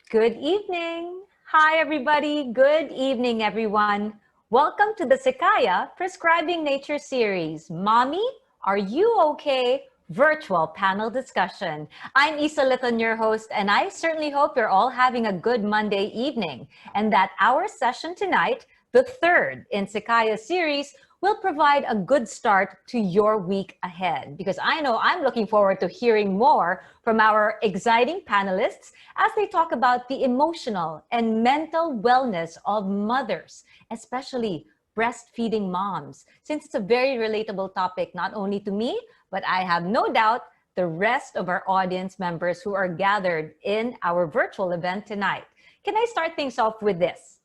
Good evening. Hi, everybody. Good evening, everyone. Welcome to the Sekaya Prescribing Nature Series. Mommy, are you okay? Virtual panel discussion. I'm Isa Litton, your host, and I certainly hope you're all having a good Monday evening and that our session tonight, the third in Sekaya series, will provide a good start to your week ahead, because I know I'm looking forward to hearing more from our exciting panelists as they talk about the emotional and mental wellness of mothers, especially breastfeeding moms, since it's a very relatable topic, not only to me, but I have no doubt the rest of our audience members who are gathered in our virtual event tonight. Can I start things off with this?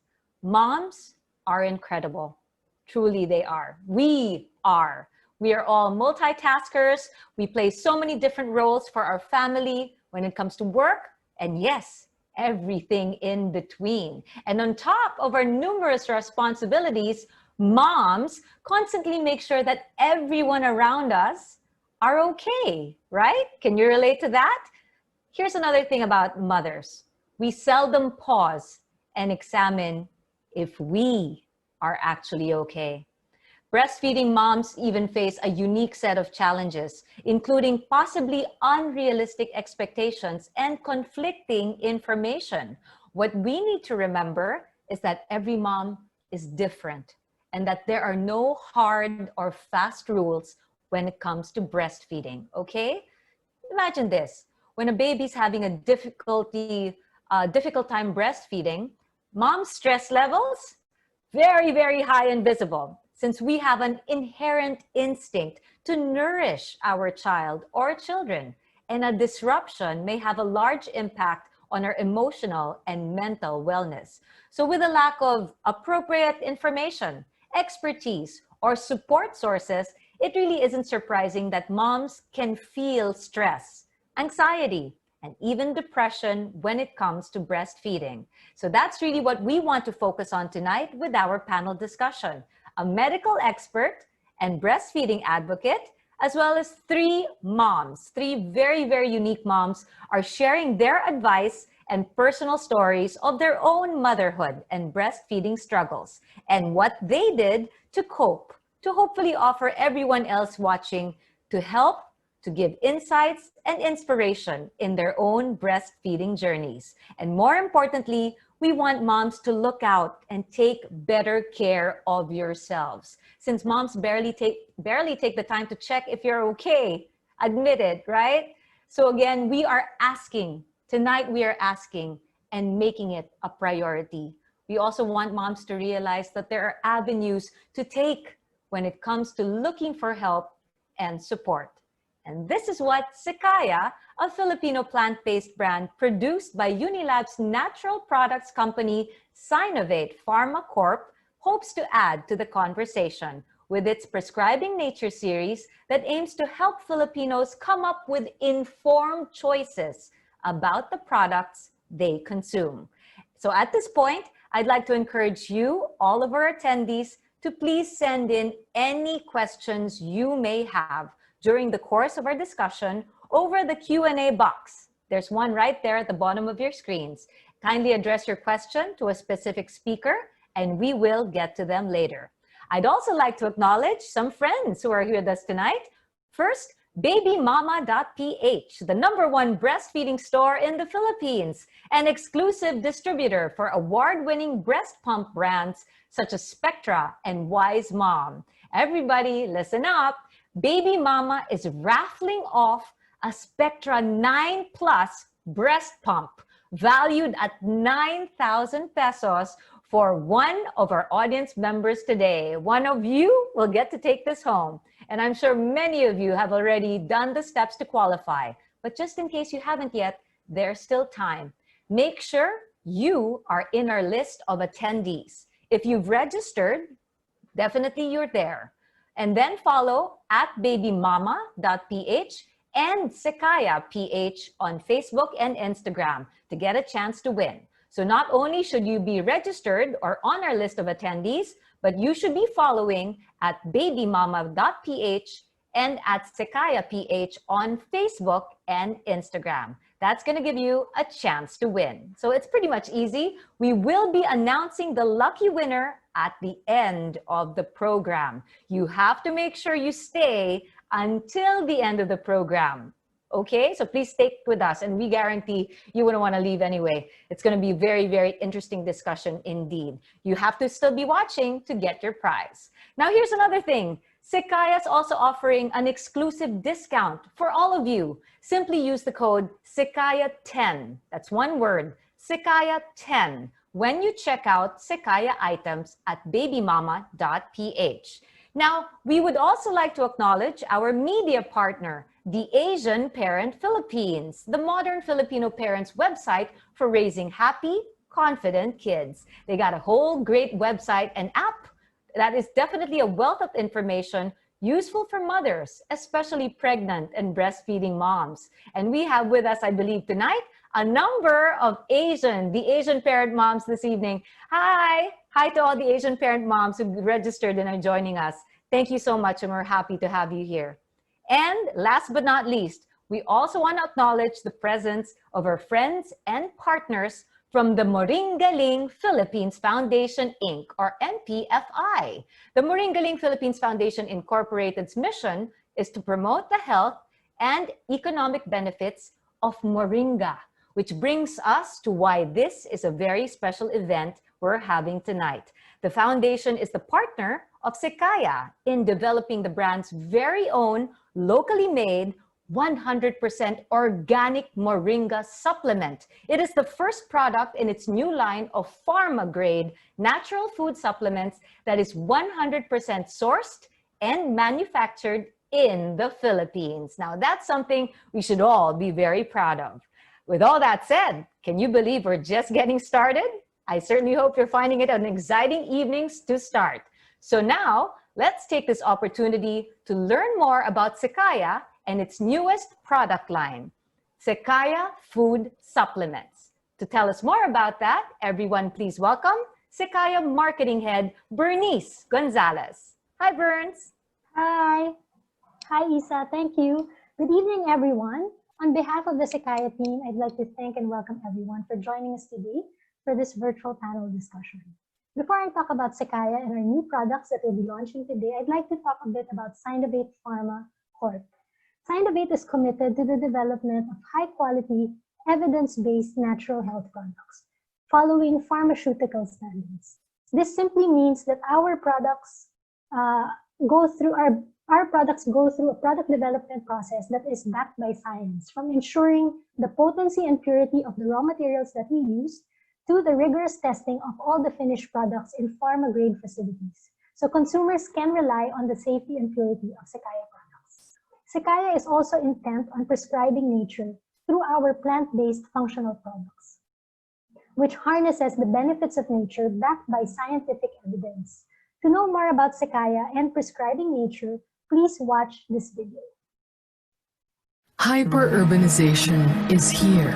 Moms are incredible. Truly, they are. We are. We are all multitaskers. We play so many different roles for our family when it comes to work, and yes, everything in between. And on top of our numerous responsibilities, moms constantly make sure that everyone around us are okay, right? Can you relate to that? Here's another thing about mothers. We seldom pause and examine if we are actually okay. Breastfeeding moms even face a unique set of challenges, including possibly unrealistic expectations and conflicting information. What we need to remember is that every mom is different and that there are no hard or fast rules when it comes to breastfeeding, okay? Imagine this, when a baby's having a difficult time breastfeeding, mom's stress levels, very high and visible, since we have an inherent instinct to nourish our child or children, and a disruption may have a large impact on our emotional and mental wellness. So with a lack of appropriate information, expertise, or support sources, it really isn't surprising that moms can feel stress, anxiety, and even depression when it comes to breastfeeding. So that's really what we want to focus on tonight with our panel discussion. A medical expert and breastfeeding advocate, as well as three moms, three very unique moms, are sharing their advice and personal stories of their own motherhood and breastfeeding struggles and what they did to cope, to hopefully offer everyone else watching to help, to give insights and inspiration in their own breastfeeding journeys. And more importantly, we want moms to look out and take better care of yourselves. Since moms barely take the time to check if you're okay, admit it, right? So again, tonight we are asking and making it a priority. We also want moms to realize that there are avenues to take when it comes to looking for help and support. And this is what Sakaya, a Filipino plant-based brand produced by Unilab's natural products company Sinovate Pharma Corp, hopes to add to the conversation with its Prescribing Nature series that aims to help Filipinos come up with informed choices about the products they consume. So at this point, I'd like to encourage you, all of our attendees, to please send in any questions you may have during the course of our discussion over the Q&A box. There's one right there at the bottom of your screens. Kindly address your question to a specific speaker and we will get to them later. I'd also like to acknowledge some friends who are here with us tonight. First, babymama.ph, the #1 breastfeeding store in the Philippines, an exclusive distributor for award-winning breast pump brands such as Spectra and Wise Mom. Everybody, listen up. Baby Mama is raffling off a Spectra 9 Plus breast pump valued at 9,000 pesos for one of our audience members today. One of you will get to take this home. And I'm sure many of you have already done the steps to qualify. But just in case you haven't yet, there's still time. Make sure you are in our list of attendees. If you've registered, definitely you're there. And then follow at babymama.ph and Sekaya PH on Facebook and Instagram to get a chance to win. So not only should you be registered or on our list of attendees, but you should be following at babymama.ph and at Sekaya PH on Facebook and Instagram. That's going to give you a chance to win. So it's pretty much easy. We will be announcing the lucky winner at the end of the program. You have to make sure you stay until the end of the program. Okay, so please stick with us, and we guarantee you wouldn't want to leave anyway. It's going to be very, very interesting discussion indeed. You have to still be watching to get your prize. Now, here's another thing. Sekaya is also offering an exclusive discount for all of you. Simply use the code Sekaya10. That's one word, Sekaya10, when you check out Sekaya items at babymama.ph. Now, we would also like to acknowledge our media partner, the Asian Parent Philippines, the modern Filipino parents website for raising happy, confident kids. They got a whole great website and app that is definitely a wealth of information useful for mothers, especially pregnant and breastfeeding moms. And we have with us, I believe tonight, a number of the Asian parent moms this evening. Hi! Hi to all the Asian parent moms who registered and are joining us. Thank you so much, and we're happy to have you here. And last but not least, we also want to acknowledge the presence of our friends and partners from the Moringa Philippines Foundation, Inc., or MPFI. The Moringa Philippines Foundation Incorporated's mission is to promote the health and economic benefits of Moringa, which brings us to why this is a very special event we're having tonight. The foundation is the partner of Sekaya in developing the brand's very own locally made 100% organic Moringa supplement. It is the first product in its new line of pharma-grade natural food supplements that is 100% sourced and manufactured in the Philippines. Now, that's something we should all be very proud of. With all that said, can you believe we're just getting started? I certainly hope you're finding it an exciting evenings to start. So now, let's take this opportunity to learn more about Sekaya and its newest product line, Sekaya Food Supplements. To tell us more about that, everyone please welcome Sekaya Marketing Head, Bernice Gonzalez. Hi, Burns. Hi. Hi, Isa. Thank you. Good evening, everyone. On behalf of the Sekaya team, I'd like to thank and welcome everyone for joining us today for this virtual panel discussion. Before I talk about Sekaya and our new products that we'll be launching today, I'd like to talk a bit about Sciennovate Pharma Corp. Sciennovate is committed to the development of high-quality, evidence-based natural health products, following pharmaceutical standards. This simply means that our products go through a product development process that is backed by science, from ensuring the potency and purity of the raw materials that we use to the rigorous testing of all the finished products in pharma-grade facilities, so consumers can rely on the safety and purity of Sekaya products. Sekaya is also intent on prescribing nature through our plant-based functional products, which harnesses the benefits of nature backed by scientific evidence. To know more about Sekaya and prescribing nature, please watch this video. Hyper-urbanization is here.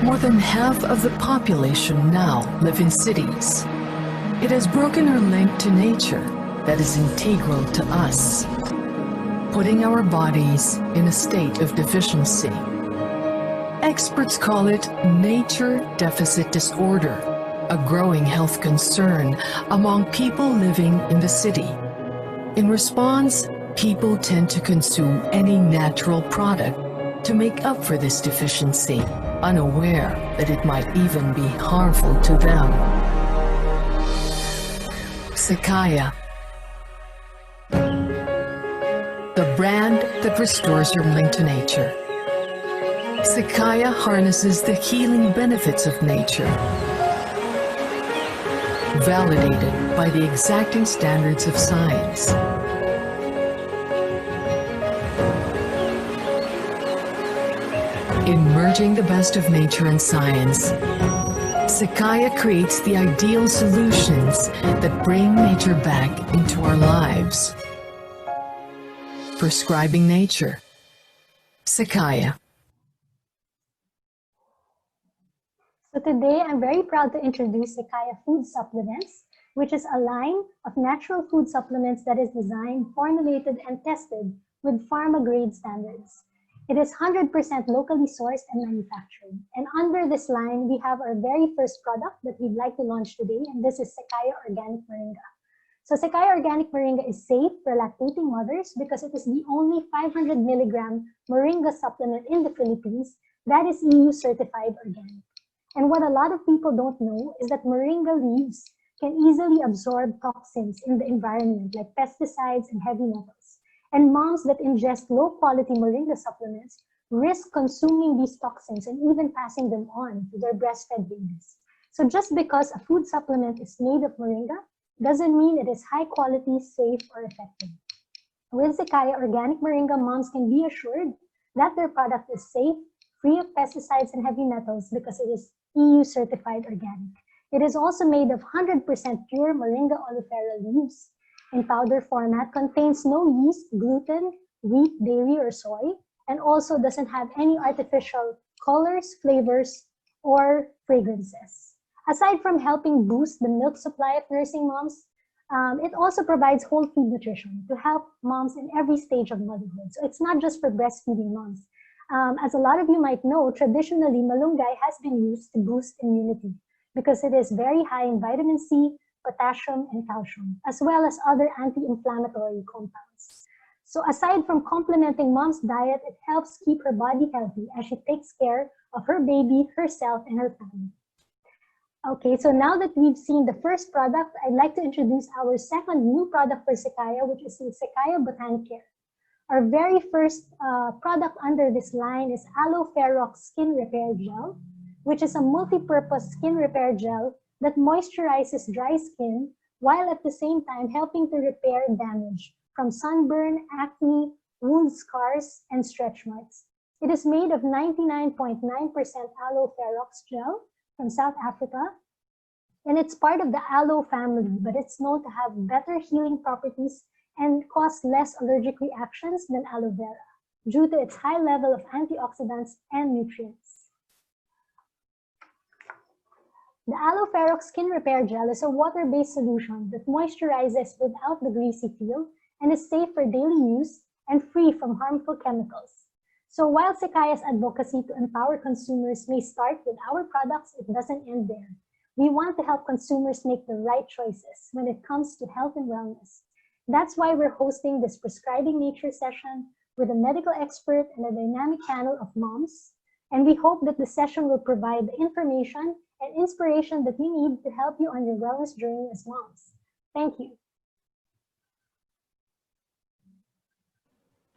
More than half of the population now live in cities. It has broken our link to nature that is integral to us, putting our bodies in a state of deficiency. Experts call it nature deficit disorder, a growing health concern among people living in the city. In response, people tend to consume any natural product to make up for this deficiency, unaware that it might even be harmful to them. Sekaya, the brand that restores your link to nature. Sekaya harnesses the healing benefits of nature, validated by the exacting standards of science. In merging the best of nature and science, Sekaya creates the ideal solutions that bring nature back into our lives. Prescribing nature. Sekaya. So today, I'm very proud to introduce Sekaya Food Supplements, which is a line of natural food supplements that is designed, formulated, and tested with pharma-grade standards. It is 100% locally sourced and manufactured. And under this line, we have our very first product that we'd like to launch today, and this is Sekaya Organic Moringa. So Sekaya Organic Moringa is safe for lactating mothers because it is the only 500 milligram Moringa supplement in the Philippines that is EU certified organic. And what a lot of people don't know is that Moringa leaves can easily absorb toxins in the environment like pesticides and heavy metals. And moms that ingest low-quality Moringa supplements risk consuming these toxins and even passing them on to their breastfed babies. So just because a food supplement is made of Moringa doesn't mean it is high quality, safe, or effective. With Sekaya Organic Moringa, moms can be assured that their product is safe, free of pesticides and heavy metals because it is EU certified organic. It is also made of 100% pure Moringa oleifera leaves. In powder format, contains no yeast, gluten, wheat, dairy, or soy, and also doesn't have any artificial colors, flavors, or fragrances. Aside from helping boost the milk supply of nursing moms, it also provides whole food nutrition to help moms in every stage of motherhood. So it's not just for breastfeeding moms. As a lot of you might know, traditionally, malunggay has been used to boost immunity because it is very high in vitamin C, potassium, and calcium, as well as other anti-inflammatory compounds. So aside from complementing mom's diet, it helps keep her body healthy as she takes care of her baby, herself, and her family. Okay, so now that we've seen the first product, I'd like to introduce our second new product for Sekaya, which is the Sekaya Botanicare. Our very first product under this line is Aloe Ferox Skin Repair Gel, which is a multi-purpose skin repair gel that moisturizes dry skin while at the same time helping to repair damage from sunburn, acne, wound scars, and stretch marks. It is made of 99.9% aloe ferox gel from South Africa, and it's part of the aloe family, but it's known to have better healing properties and cause less allergic reactions than aloe vera due to its high level of antioxidants and nutrients. The Aloe Ferox Skin Repair Gel is a water-based solution that moisturizes without the greasy feel and is safe for daily use and free from harmful chemicals. So while Sekaya's advocacy to empower consumers may start with our products, it doesn't end there. We want to help consumers make the right choices when it comes to health and wellness. That's why we're hosting this Prescribing Nature session with a medical expert and a dynamic panel of moms. And we hope that the session will provide the information and inspiration that you need to help you on your wellness journey as moms. Thank you.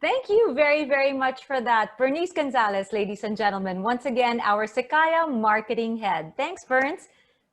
Thank you very, very much for that. Bernice Gonzalez, ladies and gentlemen, once again, our Sekaya marketing head. Thanks, Berns.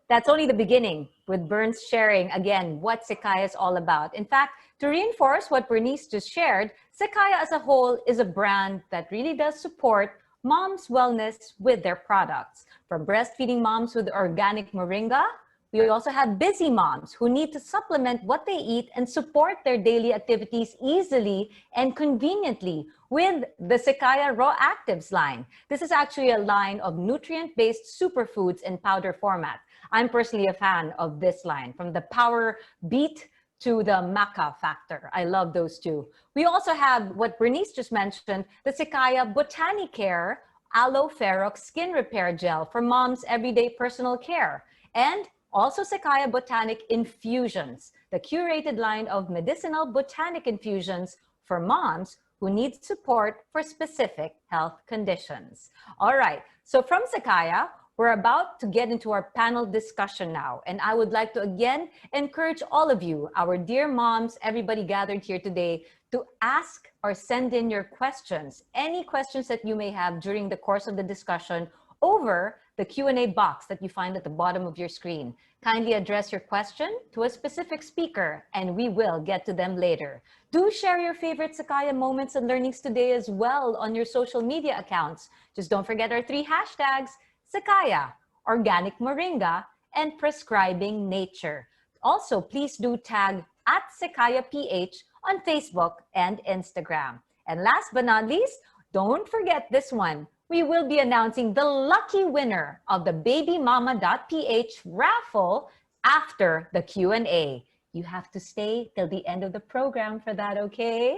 That's only the beginning, with Berns sharing, again, what Sekaya is all about. In fact, to reinforce what Bernice just shared, Sekaya as a whole is a brand that really does support moms' wellness with their products. From breastfeeding moms with organic moringa, we also have busy moms who need to supplement what they eat and support their daily activities easily and conveniently with the Sekaya Raw Actives line. This is actually a line of nutrient-based superfoods in powder format. I'm personally a fan of this line, from the Power Beat to the Maca Factor. I love those two. We also have what Bernice just mentioned, the Sekaya Botanicare Aloe Ferox Skin Repair Gel for mom's everyday personal care. And also Sekaya Botanic Infusions, the curated line of medicinal botanic infusions for moms who need support for specific health conditions. All right, so from Sekaya, we're about to get into our panel discussion now. And I would like to again encourage all of you, our dear moms, everybody gathered here today, to ask or send in your questions, any questions that you may have during the course of the discussion over the Q&A box that you find at the bottom of your screen. Kindly address your question to a specific speaker and we will get to them later. Do share your favorite Sekaya moments and learnings today as well on your social media accounts. Just don't forget our 3 hashtags, Sekaya, Organic Moringa, and Prescribing Nature. Also, please do tag at SekayaPH on Facebook and Instagram. And last but not least, don't forget this one. We will be announcing the lucky winner of the babymama.ph raffle after the Q&A. You have to stay till the end of the program for that, okay?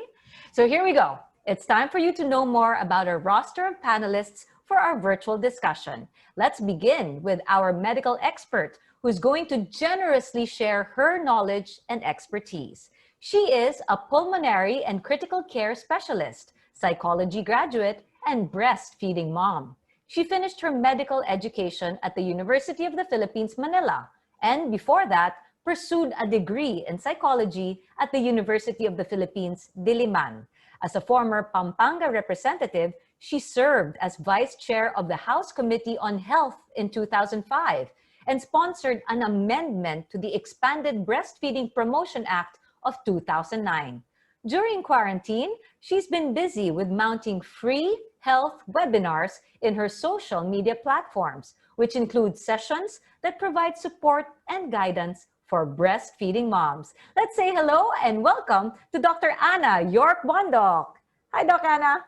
So here we go. It's time for you to know more about our roster of panelists for our virtual discussion. Let's begin with our medical expert who's going to generously share her knowledge and expertise. She is a pulmonary and critical care specialist, psychology graduate, and breastfeeding mom. She finished her medical education at the University of the Philippines, Manila, and before that, pursued a degree in psychology at the University of the Philippines, Diliman. As a former Pampanga representative, she served as vice chair of the House Committee on Health in 2005 and sponsored an amendment to the Expanded Breastfeeding Promotion Act of 2009. During quarantine, she's been busy with mounting free health webinars in her social media platforms, which include sessions that provide support and guidance for breastfeeding moms. Let's say hello and welcome to Dr. Anna York Bondoc. Hi, Doc Anna.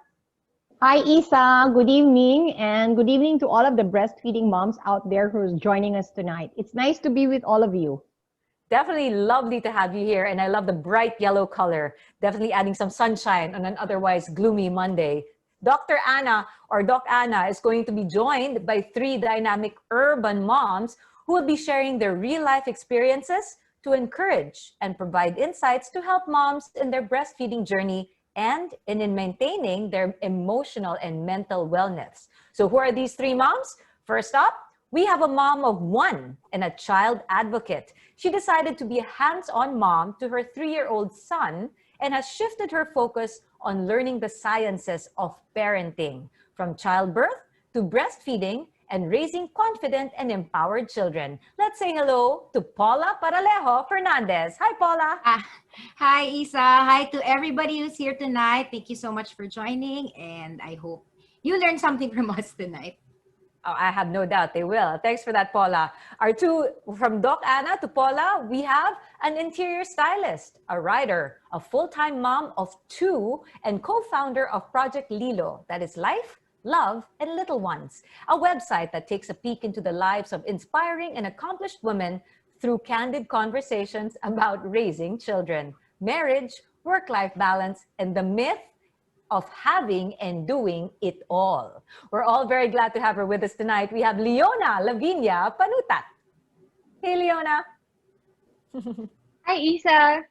Hi, Isa. Good evening, and good evening to all of the breastfeeding moms out there who's joining us tonight. It's nice to be with all of you. Definitely lovely to have you here, and I love the bright yellow color. Definitely adding some sunshine on an otherwise gloomy Monday. Dr. Anna, or Doc Anna, is going to be joined by three dynamic urban moms who will be sharing their real-life experiences to encourage and provide insights to help moms in their breastfeeding journey and in maintaining their emotional and mental wellness. So who are these three moms? First up, we have a mom of one and a child advocate. She decided to be a hands-on mom to her 3-year-old son and has shifted her focus on learning the sciences of parenting, from childbirth to breastfeeding and raising confident and empowered children. Let's say hello to Paula Peralejo Fernandez. Hi, Paula. Hi, Isa. Hi to everybody who's here tonight. Thank you so much for joining, and I hope you learned something from us tonight. Oh, I have no doubt they will. Thanks for that, Paula. Our two, from Doc Anna to Paula, we have an interior stylist, a writer, a full-time mom of 2, and co-founder of Project Lilo, that is Life, Love, and Little Ones, a website that takes a peek into the lives of inspiring and accomplished women through candid conversations about raising children, marriage, work-life balance, and the myth of having and doing it all. We're all very glad to have her with us tonight. We have Leona Laviña Panutat. Hey, Leona. Hi, Isa.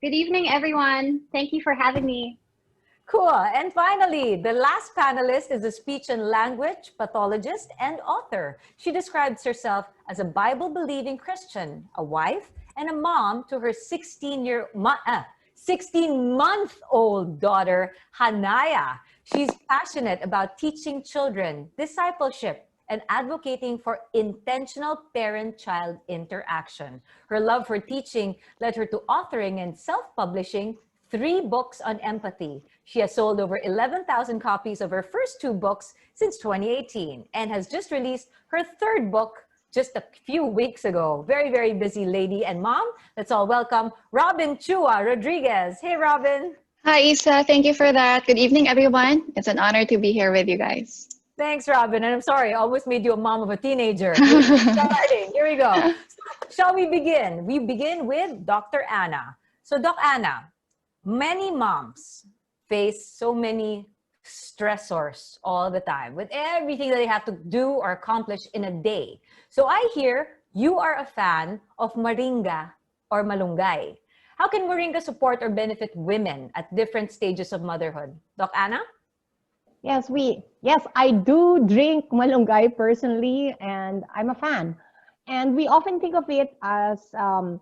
Good evening, everyone. Thank you for having me. Cool. And finally, the last panelist is a speech and language pathologist and author. She describes herself as a Bible-believing Christian, a wife, and a mom to her 16-month-old daughter, Hanaya. She's passionate about teaching children, discipleship, and advocating for intentional parent-child interaction. Her love for teaching led her to authoring and self-publishing 3 books on empathy. She has sold over 11,000 copies of her first 2 books since 2018 and has just released her 3rd book just a few weeks ago. Very, very busy lady and mom. Let's all welcome Robyn Chua Rodriguez. Hey, Robyn. Hi, Isa. Thank you for that. Good evening, everyone. It's an honor to be here with you guys. Thanks, Robyn. And I'm sorry, I almost made you a mom of a teenager. Starting. Here we go. So, shall we begin? We begin with Dr. Anna. So, Doc Anna, many moms face so many stressors all the time with everything that they have to do or accomplish in a day. So I hear you are a fan of Moringa or Malunggay. How can Moringa support or benefit women at different stages of motherhood? Doc Anna? Yes, I do drink Malunggay personally, and I'm a fan. And we often think of it as a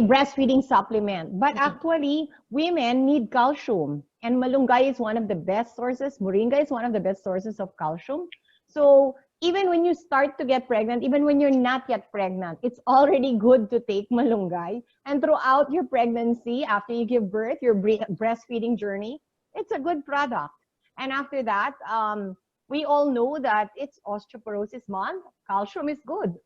breastfeeding supplement, but actually women need calcium, and Malunggay is one of the best sources. Moringa is one of the best sources of calcium. So even when you start to get pregnant, even when you're not yet pregnant, it's already good to take Malunggay. And throughout your pregnancy, after you give birth, your breastfeeding journey, it's a good product. And after that, we all know that it's osteoporosis month. Calcium is good.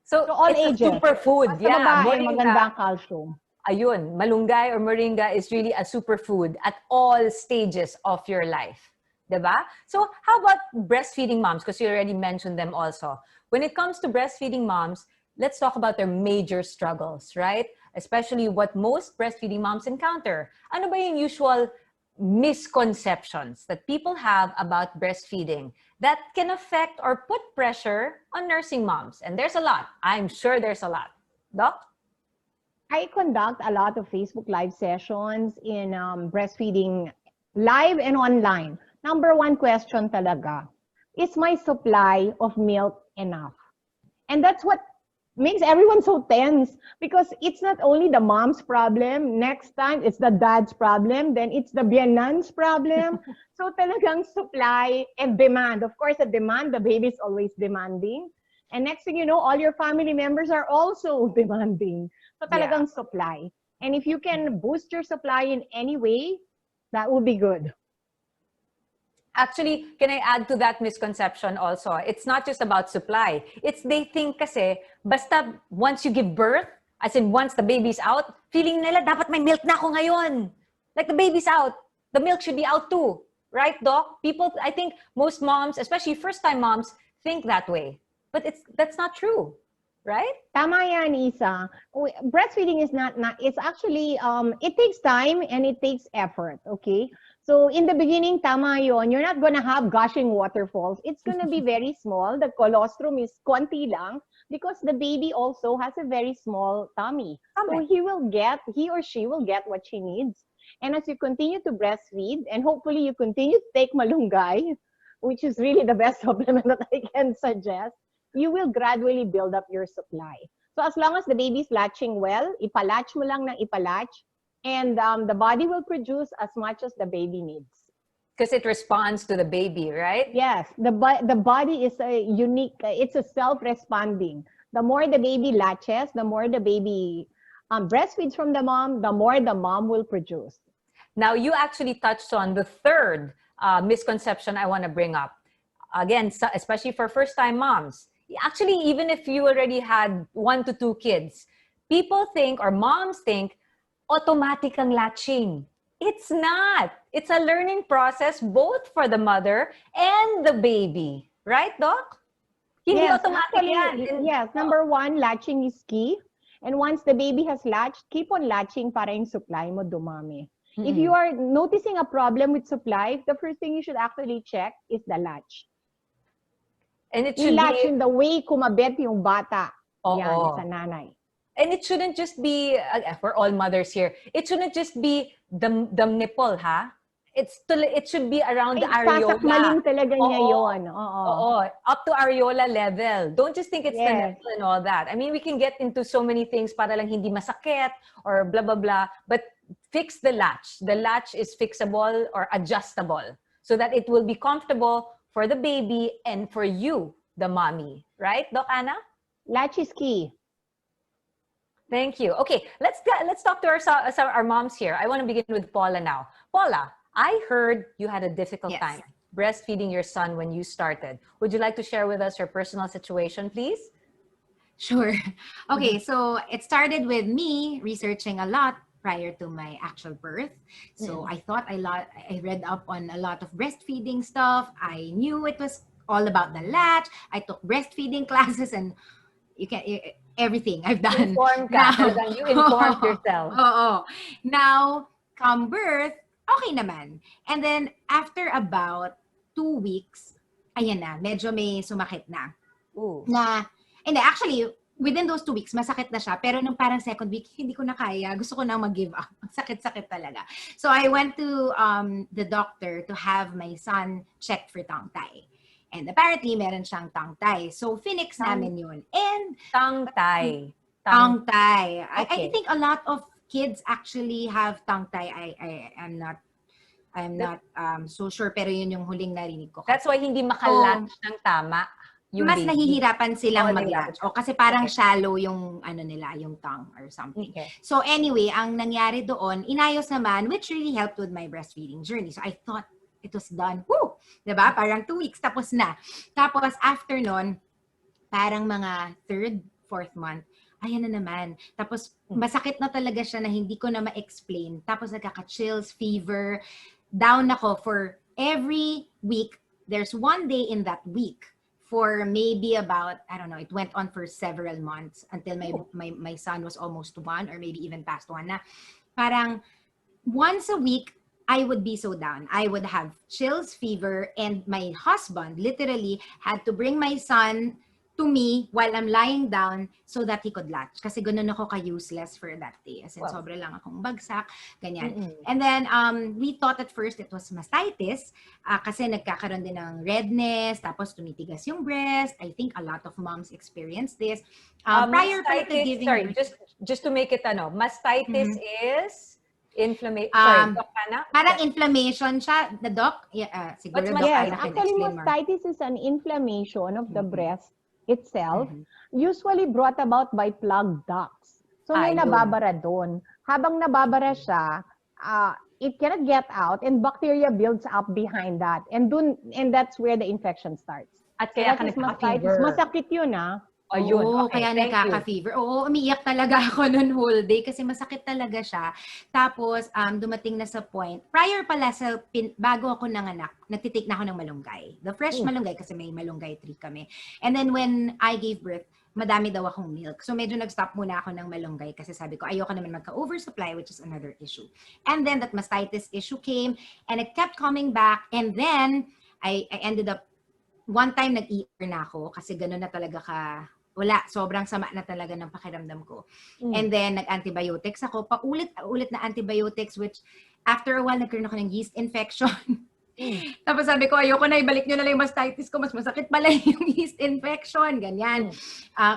So all it's ages. A superfood. Yeah, Moringa. maganda ang calcium. Ayun, Malunggay or Moringa is really a superfood at all stages of your life. Diba? So how about breastfeeding moms? Because you already mentioned them also. When it comes to breastfeeding moms, let's talk about their major struggles, right? Especially what most breastfeeding moms encounter. Ano ba yung usual misconceptions that people have about breastfeeding that can affect or put pressure on nursing moms? And there's a lot. I'm sure there's a lot. Doc? I conduct a lot of Facebook Live sessions in breastfeeding live and online. Number one question talaga, is my supply of milk enough? And that's what makes everyone so tense, because it's not only the mom's problem. Next time, it's the dad's problem. Then it's the bienan's problem. So talagang supply and demand. Of course, the demand, the baby is always demanding. And next thing you know, all your family members are also demanding. So talagang supply. And if you can boost your supply in any way, that would be good. Actually, can I add to that misconception also? It's not just about supply. It's they think kasi, basta once you give birth, as in once the baby's out, feeling nila, dapat may milk na ako ngayon. Like the baby's out, the milk should be out too. Right, Doc? People, I think most moms, especially first-time moms, think that way. But that's not true, right? Tama yan, Isa. Breastfeeding is not it's actually, it takes time and it takes effort, okay? So in the beginning, tama yun. You're not gonna have gushing waterfalls. It's gonna be very small. The colostrum is konti lang because the baby also has a very small tummy. So he or she will get what she needs. And as you continue to breastfeed, and hopefully you continue to take malunggay, which is really the best supplement that I can suggest, you will gradually build up your supply. So as long as the baby's latching well, ipalatch mo lang ng ipalatch, and the body will produce as much as the baby needs. Because it responds to the baby, right? Yes, the body is a unique, it's a self-responding. The more the baby latches, the more the baby breastfeeds from the mom, the more the mom will produce. Now, you actually touched on the third misconception I want to bring up. Again, especially for first-time moms. Actually, even if you already had 1 to 2 kids, people think, or moms think, automatic ang latching. It's not. It's a learning process both for the mother and the baby. Right, Doc? Hindi Yes, automatic yan. Yes, number one, latching is key. And once the baby has latched, keep on latching para yung supply mo dumami. If you are noticing a problem with supply, the first thing you should actually check is the latch. And it Yung should latch be... in the way kumabet yung bata. Oo. Yan, sa nanay. And it shouldn't just be, for all mothers here, it shouldn't just be the nipple, ha? It should be around the areola. Sasakmalin talaga niya yun. Oo. Up to areola level. Don't just think it's the nipple and all that. I mean, we can get into so many things para lang hindi masakit or blah, blah, blah. But fix the latch. The latch is fixable or adjustable so that it will be comfortable for the baby and for you, the mommy. Right, Doc Anna? Latch is key. Thank you. Okay, let's talk to our moms here. I want to begin with Paula now. Paula, I heard you had a difficult time breastfeeding your son when you started. Would you like to share with us your personal situation, please? Sure. Okay, so it started with me researching a lot prior to my actual birth. So I thought I read up on a lot of breastfeeding stuff. I knew it was all about the latch. I took breastfeeding classes and everything I've done. You informed yourself. Now, come birth, okay naman. And then after about 2 weeks, ayan na, medyo may sumakit na. Ooh. And actually, within those 2 weeks, masakit na siya. Pero nung parang second week, hindi ko na kaya. Gusto ko na mag-give up. Sakit-sakit talaga. So I went to the doctor to have my son checked for tongue tie. And apparently, meron siyang tongue tie. So, finix namin yun. And tongue tie. Tongue tie. Okay. I think a lot of kids actually have tongue tie. I'm not so sure, pero yun yung huling narinig ko. That's why hindi makalatch ng tama yung mas baby. nahihirapan silang mag-latch. O kasi parang shallow yung nila, yung tongue or something. Okay. So anyway, ang nangyari doon, inayos naman, which really helped with my breastfeeding journey. So I thought it was done. Woo! Diba? Parang 2 weeks, tapos na. Tapos after nun, parang mga 3rd, 4th month, ayan na naman. Tapos masakit na talaga siya na hindi ko na ma-explain. Tapos nagkaka-chills, fever. Down ako for every week. There's one day in that week for maybe about, I don't know, it went on for several months until my son was almost 1 or maybe even past 1 na. Parang once a week, I would be so down. I would have chills, fever, and my husband literally had to bring my son to me while I'm lying down so that he could latch. Kasi ganun ako ka-useless for that day. As in, Wow. sobra lang akong bagsak, ganyan. Mm-mm. And then, we thought at first it was mastitis kasi nagkakaroon din ng redness, tapos tumitigas yung breast. I think a lot of moms experience this. Prior pala to Mastitis, giving sorry, birth. just to make it mastitis is inflammation. Um, Doc Hannah? Parang inflammation siya, the doc. Yeah, siguro What's Doc Yes, Hannah can actually, explain more. mastitis is an inflammation of the breast itself, Mhm. usually brought about by plugged ducts. So may Ayun. nababara doon. Habang nababara siya, it cannot get out and bacteria builds up behind that. And that's where the infection starts. At So kaya that ka is mastitis. nagka-fever. Masakit yun, Ayun, Oo, okay, kaya thank you. nagkaka-fever. Oo, umiiyak talaga ako noon whole day kasi masakit talaga siya. Tapos, dumating na sa point, prior pala bago ako nanganak, nagtitake na ako ng malunggay. The fresh malunggay kasi may malunggay tree kami. And then when I gave birth, madami daw akong milk. So medyo nag-stop muna ako ng malunggay kasi sabi ko, ayoko naman magka-oversupply, which is another issue. And then that mastitis issue came and it kept coming back. And then, I ended up, one time nag-ER na ako kasi gano'n na talaga wala, sobrang sama na talaga ng pakiramdam ko. And then, nag-antibiotics ako. Paulit-ulit na antibiotics, which after a while, nagkaroon ako ng yeast infection. Tapos sabi ko, ayoko na, ibalik nyo na lang yung mastitis ko. Mas masakit pala yung yeast infection. Ganyan.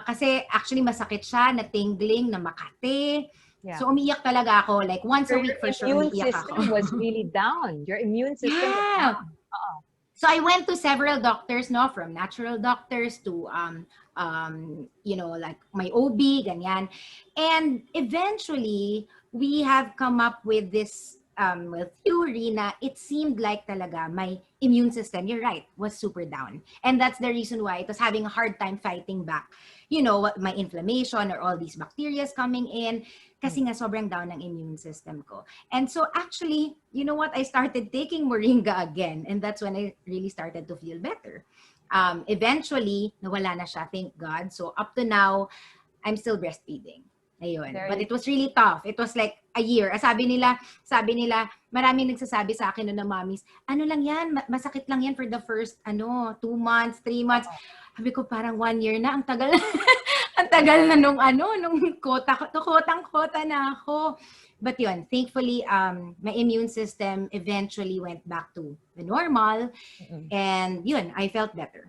Kasi actually, masakit siya, na tingling, na makate. Yeah. So, umiiyak talaga ako. Like, once a week for sure, Your immune umiiyak system ako. was really down. Your immune system was down. So I went to several doctors, no, from natural doctors to like my OB, ganyan. And eventually, we have come up with this theory na it seemed like talaga my immune system, you're right, was super down. And that's the reason why it was having a hard time fighting back, my inflammation or all these bacteria coming in. Kasi nga sobrang down ng immune system ko. And so actually, you know what? I started taking Moringa again. And that's when I really started to feel better. Eventually, nawala na siya, thank God. So up to now, I'm still breastfeeding. Ayun. But it was really tough. It was like a year. Sabi nila, maraming nagsasabi sa akin na mommies, ano lang yan, masakit lang yan for the first, 2 months, 3 months. Sabi ko, parang 1 year na, ang tagal. Ang tagal na nung kotang-kota na ako. But yun, thankfully, my immune system eventually went back to the normal. And yun, I felt better.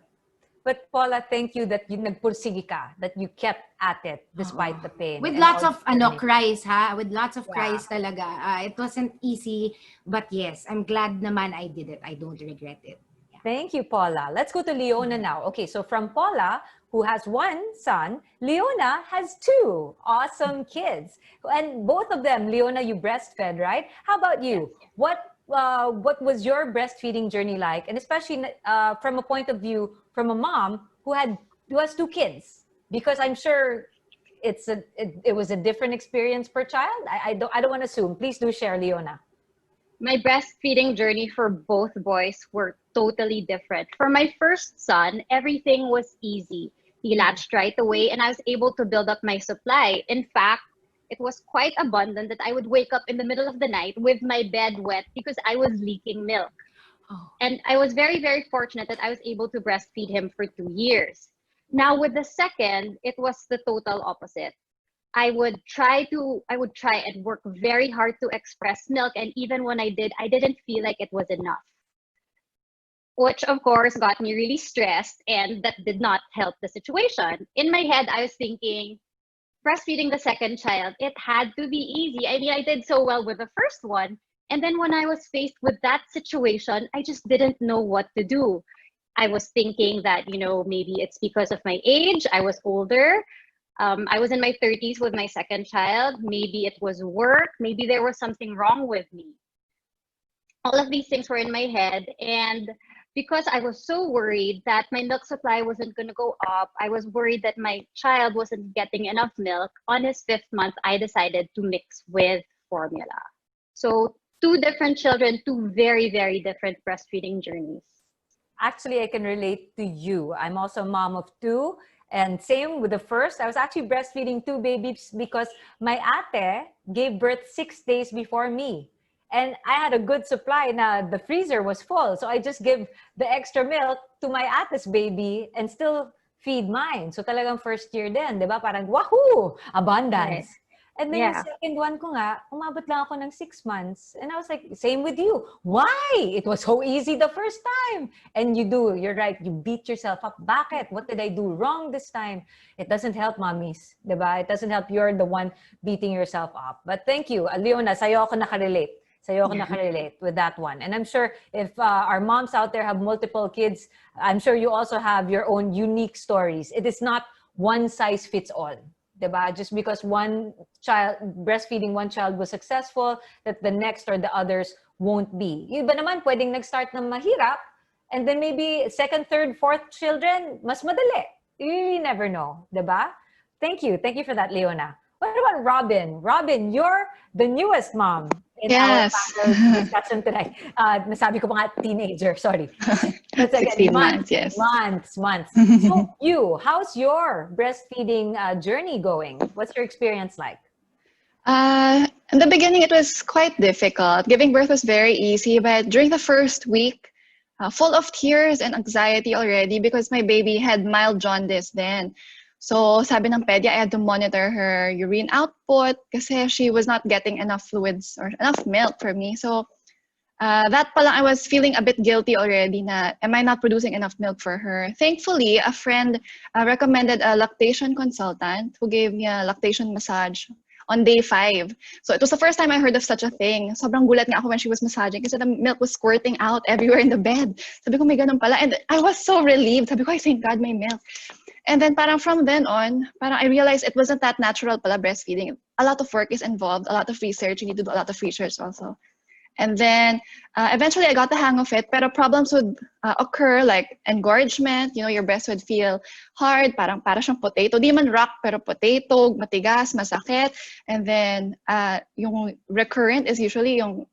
But Paula, thank you that you nagpursige ka, that you kept at it despite the pain. With and lots all of the journey. cries, ha? With lots of cries talaga. It wasn't easy, but yes, I'm glad naman I did it. I don't regret it. Thank you, Paula. Let's go to Leona now. Okay, so from Paula, who has 1 son, Leona has 2 awesome kids. And both of them, Leona, you breastfed, right? How about you? Yes. What was your breastfeeding journey like? And especially from a point of view from a mom who has 2 kids, because I'm sure it was a different experience per child. I don't want to assume. Please do share, Leona. My breastfeeding journey for both boys were totally different. For my first son, everything was easy. He latched right away and I was able to build up my supply. In fact, it was quite abundant that I would wake up in the middle of the night with my bed wet because I was leaking milk. And I was very, very fortunate that I was able to breastfeed him for 2 years. Now with the second, it was the total opposite. I would try and work very hard to express milk. And even when I did, I didn't feel like it was enough, which of course got me really stressed, and that did not help the situation. In my head, I was thinking, breastfeeding the second child, it had to be easy. I mean, I did so well with the first one. And then when I was faced with that situation, I just didn't know what to do. I was thinking that, maybe it's because of my age. I was older. I was in my 30s with my second child. Maybe it was work. Maybe there was something wrong with me. All of these things were in my head. And because I was so worried that my milk supply wasn't going to go up, I was worried that my child wasn't getting enough milk. On his 5th month, I decided to mix with formula. So 2 different children, 2 very, very different breastfeeding journeys. Actually, I can relate to you. I'm also a mom of 2. And same with the first, I was actually breastfeeding 2 babies because my ate gave birth 6 days before me. And I had a good supply na the freezer was full. So I just give the extra milk to my ate's baby and still feed mine. So talagang first year din, di ba? Parang, wahoo! Abundance. Right. And then yung Yeah. second one ko nga, umabot lang ako ng 6 months. And I was like, same with you. Why? It was so easy the first time. And you're right, you beat yourself up. Bakit? What did I do wrong this time? It doesn't help, mommies. Diba? It doesn't help. You're the one beating yourself up. But thank you. Leona, sa'yo ako nakarelate. Sa'yo ako nakarelate with that one. And I'm sure if our moms out there have multiple kids, I'm sure you also have your own unique stories. It is not one size fits all. Diba? Just because breastfeeding one child was successful, that the next or the others won't be. Yung iba naman, pwedeng nag-start ng mahirap, and then maybe second, third, fourth children, mas madali. You really never know. Diba? Thank you. Thank you for that, Leona. What about Robyn? Robyn, you're the newest mom in our panel discussion tonight. Nasabi ko pa nga teenager, sorry. That's 16 months, yes. Months. So how's your breastfeeding journey going? What's your experience like? In the beginning, it was quite difficult. Giving birth was very easy, but during the first week, full of tears and anxiety already because my baby had mild jaundice then. So sabi ng pedia, I had to monitor her urine output kasi she was not getting enough fluids or enough milk for me. So that pala I was feeling a bit guilty already na am I not producing enough milk for her? Thankfully, a friend recommended a lactation consultant who gave me a lactation massage on day 5. So it was the first time I heard of such a thing. Sobrang gulat nga ako when she was massaging kasi the milk was squirting out everywhere in the bed. Sabi ko, may ganun pala. And I was so relieved. Sabi ko, I thank God may milk. And then parang from then on, parang I realized it wasn't that natural pala breastfeeding. A lot of work is involved, a lot of research. You need to do a lot of research also. And then eventually I got the hang of it, pero problems would occur like engorgement, your breast would feel hard, para siyang potato. Di man rock, pero potato, matigas, masakit. And then yung recurrent is usually yung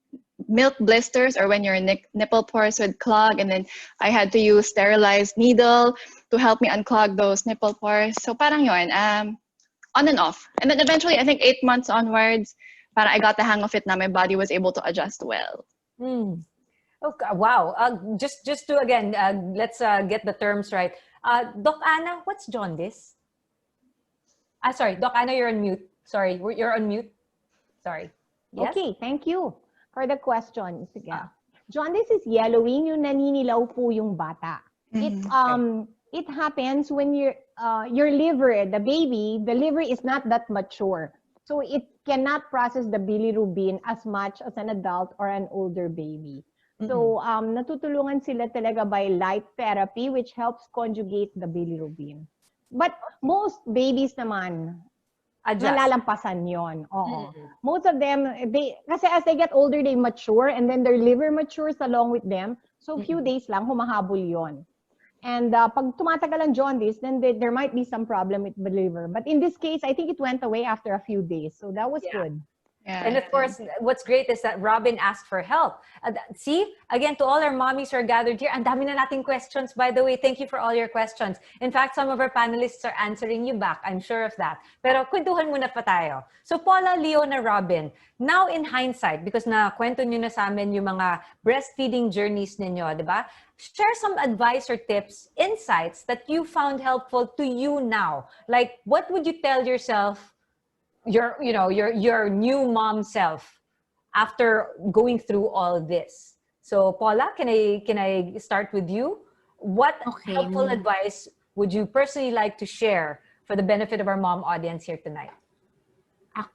milk blisters or when your nipple pores would clog, and then I had to use sterilized needle to help me unclog those nipple pores. So parang yun, on and off. And then eventually, I think 8 months onwards, parang I got the hang of it na my body was able to adjust well. Okay, wow. Just to, again, let's get the terms right. Doc Anna, what's jaundice? Sorry, Doc Anna, you're on mute. Sorry, you're on mute. Sorry. Yes? Okay, thank you for the question. Sige. Jaundice is yellowing, yung naninilaw po yung bata. It happens when your liver, the liver is not that mature. So it cannot process the bilirubin as much as an adult or an older baby. So natutulungan sila talaga by light therapy, which helps conjugate the bilirubin. But most babies naman, nalalampasan yon. Most of them, kasi as they get older, they mature and then their liver matures along with them. So few days lang, humahabol yon. And pag tumatagal ang jaundice, then there might be some problem with the liver. But in this case, I think it went away after a few days. So that was good. Yeah. And of course, what's great is that Robyn asked for help. See, again, to all our mommies who are gathered here, ang dami na nating questions, by the way. Thank you for all your questions. In fact, some of our panelists are answering you back. I'm sure of that. Pero kwentuhan muna pa tayo. So Paula, Leona, Robyn, now in hindsight, because kwento nyo na sa amin yung mga breastfeeding journeys ninyo, di ba? Share some advice or tips, insights that you found helpful to you now. Like, what would you tell yourself, your new mom self, after going through all this? So, Paula, can I start with you? What helpful advice would you personally like to share for the benefit of our mom audience here tonight?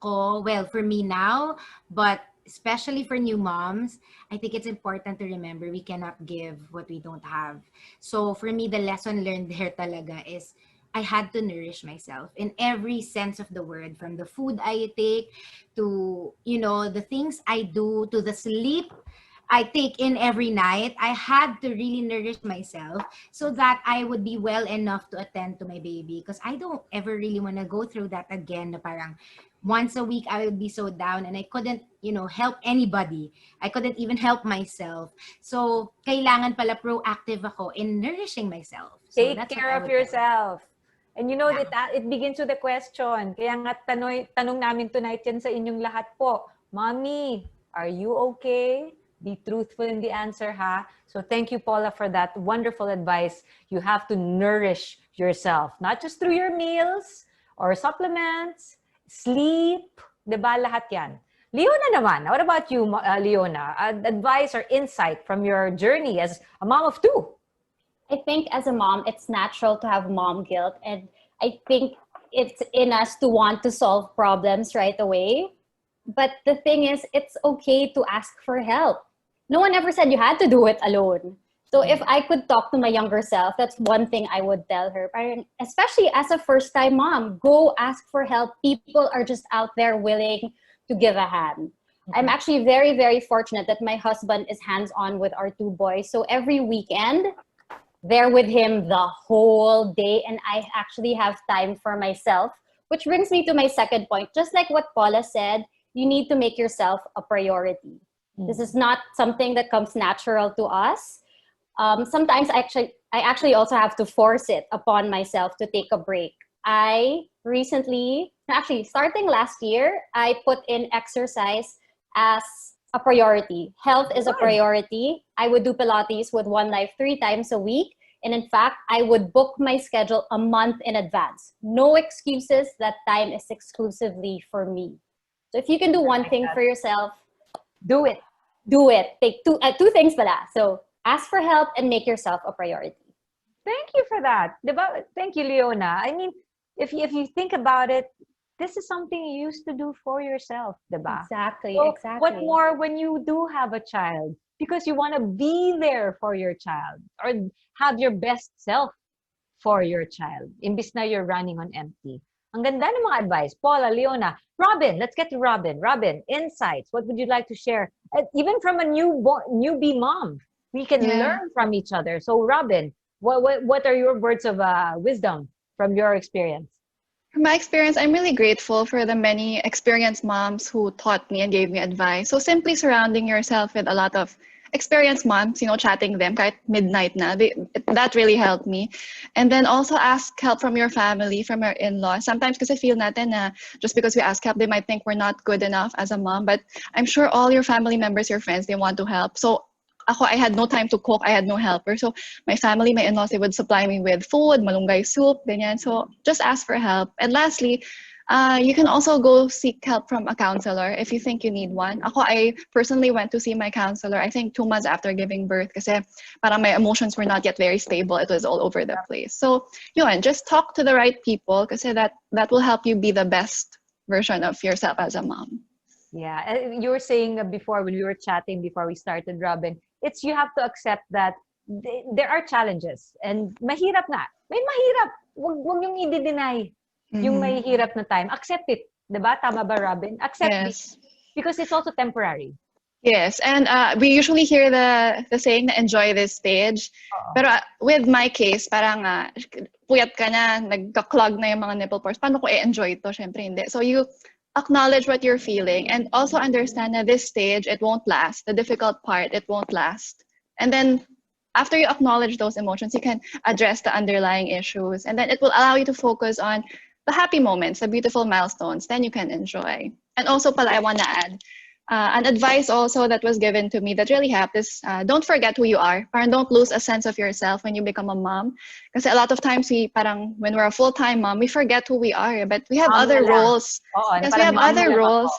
Well, for me now, but especially for new moms, I think it's important to remember we cannot give what we don't have. So for me, the lesson learned there talaga is I had to nourish myself in every sense of the word, from the food I take to, the things I do, to the sleep I take in every night. I had to really nourish myself so that I would be well enough to attend to my baby, because I don't ever really want to go through that again, na parang once a week I would be so down and I couldn't, help anybody. I couldn't even help myself. So, kailangan pala proactive ako in nourishing myself. So Take care of yourself. And that it begins with a question. Kaya nga tanong namin tonight yan sa inyong lahat po. Mommy, Are you okay? Be truthful in the answer, ha? So thank you, Paula, for that wonderful advice. You have to nourish yourself, not just through your meals or supplements, sleep, diba? Lahat yan. Leona naman, what about you, Leona? Advice or insight from your journey as a mom of two? I think as a mom, it's natural to have mom guilt. And I think it's in us to want to solve problems right away. But the thing is, it's okay to ask for help. No one ever said you had to do it alone. So if I could talk to my younger self, that's one thing I would tell her. Especially as a first-time mom, go ask for help. People are just out there willing to give a hand. I'm actually very, very fortunate that my husband is hands-on with our two boys. So every weekend, they're with him the whole day, and I actually have time for myself, which brings me to my second point. Just like what Paula said, you need to make yourself a priority. This is not something that comes natural to us. Sometimes I actually also have to force it upon myself to take a break. I recently, actually starting last year, I put in exercise as a priority. Health is a priority. I would do Pilates with One Life 3 times a week. And in fact, I would book my schedule a month in advance. No excuses. That time is exclusively for me. So if you can do one thing for yourself, Do it. do it. Take two things pala. So ask for help and make yourself a priority. Thank you for that. Diba? Thank you, Leona. I mean, if you think about it, this is something you used to do for yourself, diba? Exactly, So exactly. what more when you do have a child? Because you want to be there for your child or have your best self for your child. Imbis na you're running on empty. Ang ganda ng mga advice. Paula, Leona, Robyn, let's get to Robyn. Robyn, insights. What would you like to share? Even from a newbie mom, we can learn from each other. So Robyn, what are your words of wisdom from your experience? From my experience, I'm really grateful for the many experienced moms who taught me and gave me advice. So simply surrounding yourself with a lot of experienced moms, chatting them kahit midnight na, that really helped me. And then also ask help from your family, from your in-laws. Sometimes kasi feel natin na just because we ask help, they might think we're not good enough as a mom. But I'm sure all your family members, your friends, they want to help. So I had no time to cook. I had no helper. So my family, my in-laws, they would supply me with food, malunggay soup, ganyan. So just ask for help. And lastly, you can also go seek help from a counselor if you think you need one. I personally went to see my counselor, I think 2 months after giving birth kasi parang my emotions were not yet very stable. It was all over the place. So yun, just talk to the right people kasi that will help you be the best version of yourself as a mom. Yeah, you were saying before when we were chatting before we started, Robyn, you have to accept that there are challenges and mahirap na. May mahirap. Wag yung i-deny yung mahirap na time. Accept it. Diba? Tama ba, Robyn? Accept it. Because it's also temporary. Yes, and we usually hear the saying na enjoy this stage. Pero with my case, parang puyat ka na, nagka-clog na yung mga nipple pores. Paano ko i-enjoy ito? Syempre hindi. So you acknowledge what you're feeling and also understand that this stage, it won't last. The difficult part, it won't last. And then after you acknowledge those emotions, you can address the underlying issues. And then it will allow you to focus on the happy moments, the beautiful milestones. Then you can enjoy. And also, pala, I want to add, an advice also that was given to me that really helped is don't forget who you are. Parang don't lose a sense of yourself when you become a mom. Because a lot of times when we're a full-time mom, we forget who we are. But we have other roles. Yes, we have other roles.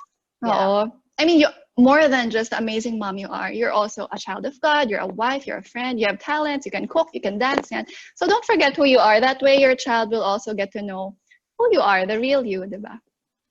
Yeah. I mean, more than just the amazing mom you are. You're also a child of God. You're a wife. You're a friend. You have talents. You can cook. You can dance. So don't forget who you are. That way your child will also get to know who you are, the real you, diba?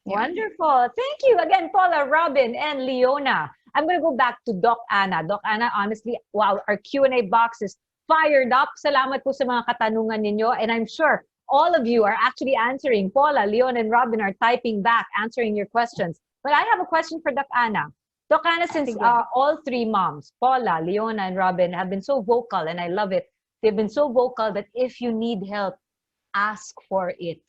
Wonderful. Thank you again, Paula, Robyn, and Leona. I'm going to go back to Doc Anna. Doc Anna, honestly, wow, our Q&A box is fired up. Salamat po sa mga katanungan ninyo. And I'm sure all of you are actually answering. Paula, Leona, and Robyn are typing back, answering your questions. But I have a question for Doc Anna. Doc Anna, since all three moms, Paula, Leona, and Robyn, have been so vocal, and I love it. They've been so vocal that if you need help, ask for it.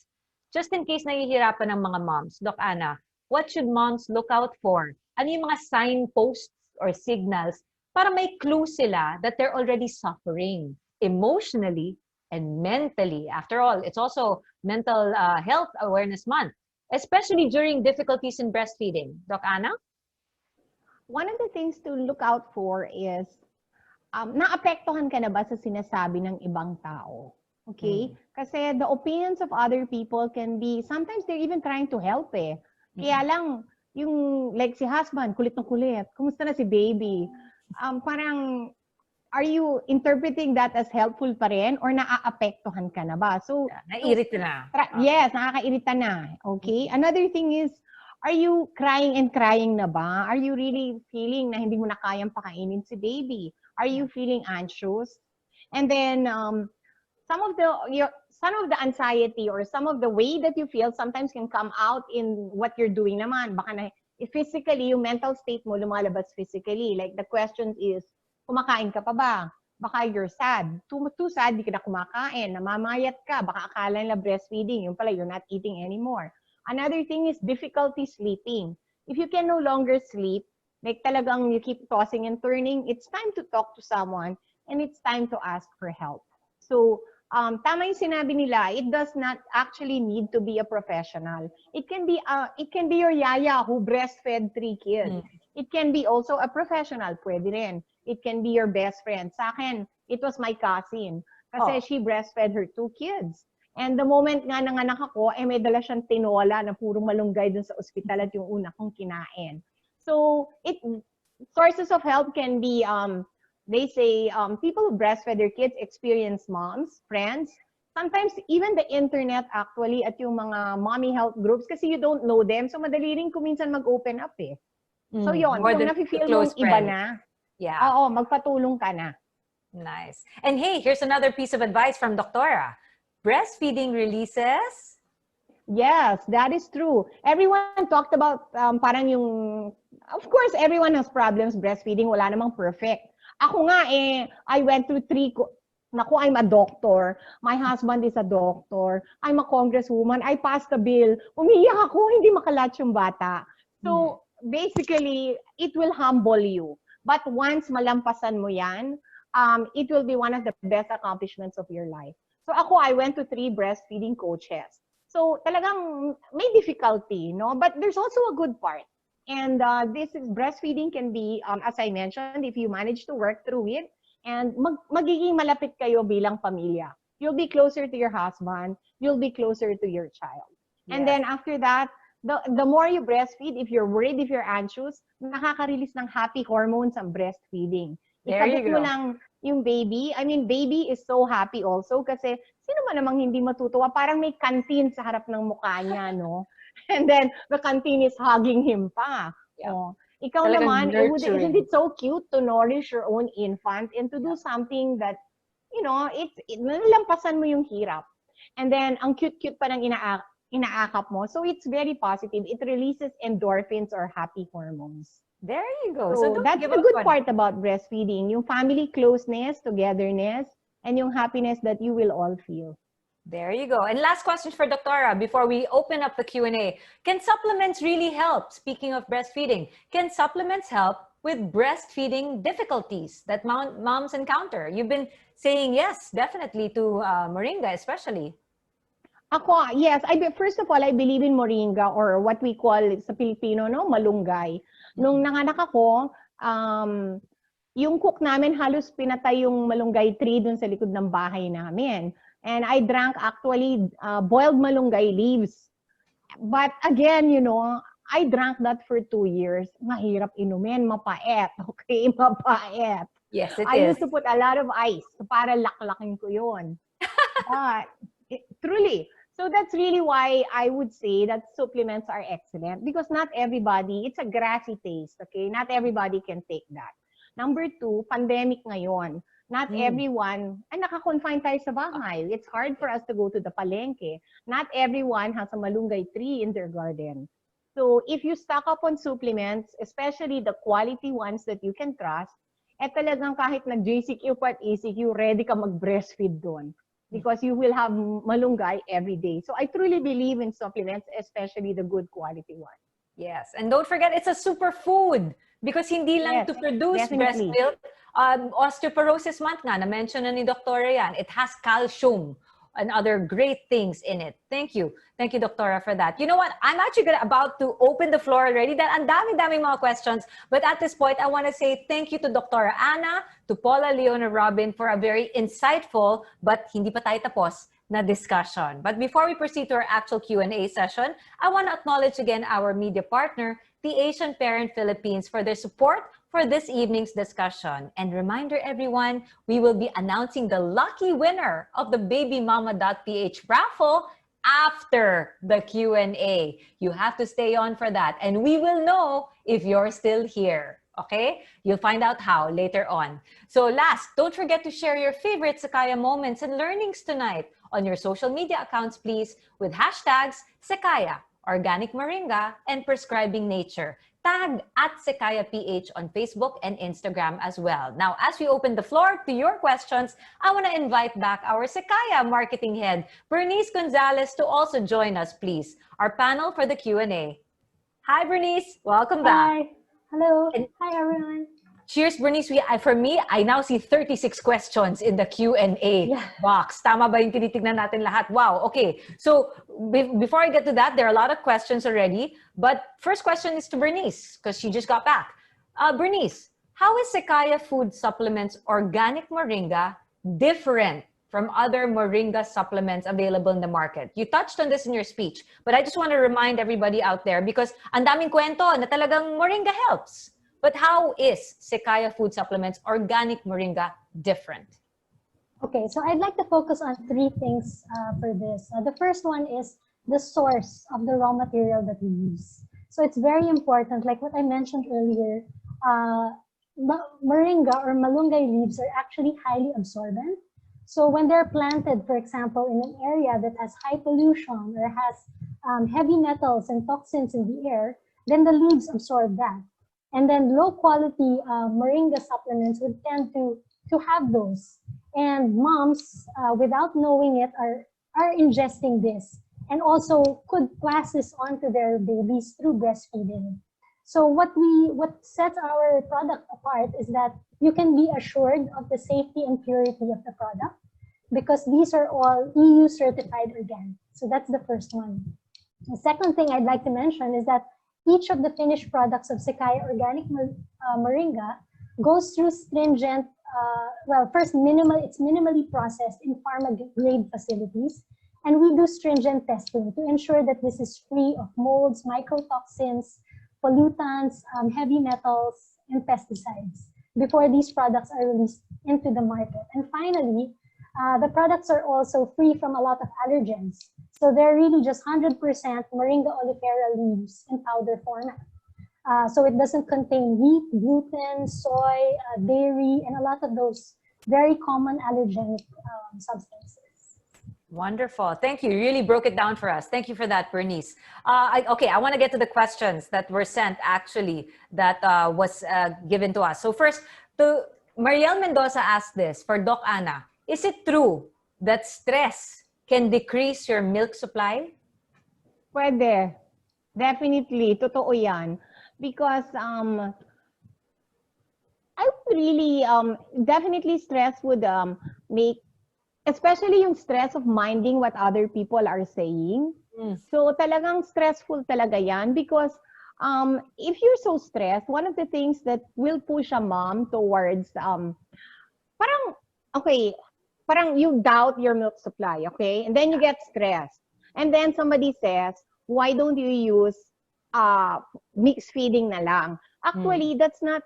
Just in case nahihirapan ng mga moms, Doc Anna, what should moms look out for? Ano yung mga signposts or signals para may clue sila that they're already suffering emotionally and mentally? After all, it's also Mental Health Awareness Month, especially during difficulties in breastfeeding. Doc Anna? one of the things to look out for is, naapektuhan ka na ba sa sinasabi ng ibang tao? Okay? Kasi the opinions of other people can be, sometimes they're even trying to help eh. Kaya lang, yung like si husband, kulit na kulit. Kumusta na si baby? Parang, are you interpreting that as helpful pa rin or naaapektuhan ka na ba? So, Naiirita na. Yes, nakakairita na. Okay? Another thing is, are you crying and crying na ba? Are you really feeling na hindi mo na kayang pakainin si baby? Are you feeling anxious? And then, some of the anxiety or some of the way that you feel sometimes can come out in what you're doing naman. Baka na, physically, yung mental state mo lumalabas physically. Like the question is, kumakain ka pa ba? Baka you're sad. Too sad, di ka na kumakain. Namamayat ka. Baka akala nila breastfeeding. Yung pala, you're not eating anymore. Another thing is difficulty sleeping. If you can no longer sleep, like talagang you keep tossing and turning, it's time to talk to someone and it's time to ask for help. So, tama yung sinabi nila, it does not actually need to be a professional. It can be your yaya who breastfed 3 kids. It can be also a professional, pwede rin. It can be your best friend. Sa akin, it was my cousin. Kasi she breastfed her 2 kids. And the moment nga nanganak ako, may dala siyang tinola na puro malunggay dun sa ospital at yung una kong kinain. So, sources of help can be, they say, people who breastfed their kids, experienced moms, friends, sometimes even the internet actually at yung mga mommy health groups kasi you don't know them. So, madali rin kung minsan mag-open up eh. So, yun. Kung nafe-feel mong iba na, magpatulong ka na. Nice. And hey, here's another piece of advice from Doctora. Breastfeeding releases... Yes, that is true. Everyone talked about parang yung, of course, everyone has problems breastfeeding. Wala namang perfect. Ako nga I went through 3, naku, I'm a doctor. My husband is a doctor. I'm a congresswoman. I passed a bill. Umiiyak ako, hindi makalatch yung bata. So, basically, it will humble you. But once malampasan mo yan, it will be one of the best accomplishments of your life. So ako, I went to 3 breastfeeding coaches. So talagang may difficulty, no? But there's also a good part. And breastfeeding can be, as I mentioned, if you manage to work through it, and magiging malapit kayo bilang pamilya. You'll be closer to your husband. You'll be closer to your child. Yes. And then after that, the more you breastfeed, if you're worried, if you're anxious, nakaka-release ng happy hormones ang breastfeeding. Ikabit mo lang yung baby. I mean, baby is so happy also kasi sino man namang hindi matutuwa? Parang may canteen sa harap ng mukha niya, no? And then, the canteen is hugging him pa. Yeah. Oh. Ikaw naman, isn't it so cute to nourish your own infant and to do something that, you know, nalampasan mo yung hirap. And then, ang cute-cute pa ng inaakap mo. So, it's very positive. It releases endorphins or happy hormones. There you go. So that's the good part about breastfeeding. Yung family closeness, togetherness, and yung happiness that you will all feel. There you go. And last question for Doctora before we open up the Q&A. Can supplements really help? Speaking of breastfeeding, can supplements help with breastfeeding difficulties that moms encounter? You've been saying yes, definitely, to Moringa especially. Ako, yes. First of all, I believe in Moringa or what we call sa Filipino, no, malunggay. Nung nanganak ako, yung cook namin halos pinatay yung malunggay tree dun sa likod ng bahay namin. And I drank actually boiled malunggay leaves. But again, you know, I drank that for 2 years. Mahirap inumin, mapait. Okay, mapait. Yes, it is. I used to put a lot of ice para laklakin ko yun. But truly, so that's really why I would say that supplements are excellent because not everybody, it's a grassy taste, okay? Not everybody can take that. Number 2, pandemic ngayon. Not everyone, naka-confine tayo sa bahay. It's hard for us to go to the palengke. Not everyone has a malunggay tree in their garden. So if you stock up on supplements, especially the quality ones that you can trust, talagang kahit nag-JCQ pa at ECQ, ready ka mag-breastfeed doon. Because you will have malunggay every day. So I truly believe in supplements, especially the good quality ones. Yes. And don't forget, it's a superfood. Because hindi lang to produce breast milk, osteoporosis month nga, na-mention na ni Doctora yan, it has calcium. and other great things in it. Thank you. Thank you, Doctora, for that. You know what? I'm actually about to open the floor already. That ang dami-daming mga questions. But at this point, I want to say thank you to Doctora Anna, to Paula, Leona, Robyn for a very insightful, but hindi pa tayo tapos, na discussion. But before we proceed to our actual Q&A session, I want to acknowledge again our media partner, the Asian Parent Philippines, for their support for this evening's discussion. And reminder everyone, we will be announcing the lucky winner of the babymama.ph raffle after the Q&A. You have to stay on for that, and we will know if you're still here. Okay? You'll find out how later on. So last, don't forget to share your favorite Sakaya moments and learnings tonight on your social media accounts, please, with hashtags Sekaya, Organic Moringa, and Prescribing Nature. Tag at Sekaya PH on Facebook and Instagram as well. Now, as we open the floor to your questions, I want to invite back our Sekaya marketing head, Bernice Gonzalez, to also join us, please. Our panel for the Q&A. Hi, Bernice. Welcome back. Hi. Hello. Hi, everyone. Cheers, Bernice. For me, I now see 36 questions in the Q&A box. Tama ba yung tinitignan natin lahat? Wow. Okay. So before I get to that, there are a lot of questions already. But first question is to Bernice, because she just got back. Bernice, how is Sekaya Food Supplements Organic Moringa different from other Moringa supplements available in the market? You touched on this in your speech, but I just want to remind everybody out there, because ang daming kwento na talagang Moringa helps. But how is Sekaya Food Supplements Organic Moringa different? Okay, so I'd like to focus on three things for this. The first one is the source of the raw material that we use. So it's very important, like what I mentioned earlier, Moringa or malunggay leaves are actually highly absorbent. So when they're planted, for example, in an area that has high pollution or has heavy metals and toxins in the air, then the leaves absorb that. And then low quality Moringa supplements would tend to have those. And moms, without knowing it, are ingesting this and also could pass this on to their babies through breastfeeding. So what sets our product apart is that you can be assured of the safety and purity of the product, because these are all EU certified again. So that's the first one. The second thing I'd like to mention is that each of the finished products of Sekaya Organic Moringa goes through stringent, first it's minimally processed in pharma-grade facilities, and we do stringent testing to ensure that this is free of molds, mycotoxins, pollutants, heavy metals, and pesticides before these products are released into the market. And finally, the products are also free from a lot of allergens. So they're really just 100% Moringa oleifera leaves in powder format. So it doesn't contain wheat, gluten, soy, dairy, and a lot of those very common allergenic substances. Wonderful. Thank you. You really broke it down for us. Thank you for that, Bernice. Okay, I want to get to the questions that were sent, actually, that was given to us. So first, Mariel Mendoza asked this for Doc Anna. Is it true that stress can decrease your milk supply? Pwede. Definitely. Totoo yan. Because I would really, definitely stress would make, especially yung stress of minding what other people are saying. So talagang stressful talaga yan, because if you're so stressed, one of the things that will push a mom towards, parang you doubt your milk supply, okay? And then you get stressed. And then somebody says, why don't you use mixed feeding na lang? Actually, that's not,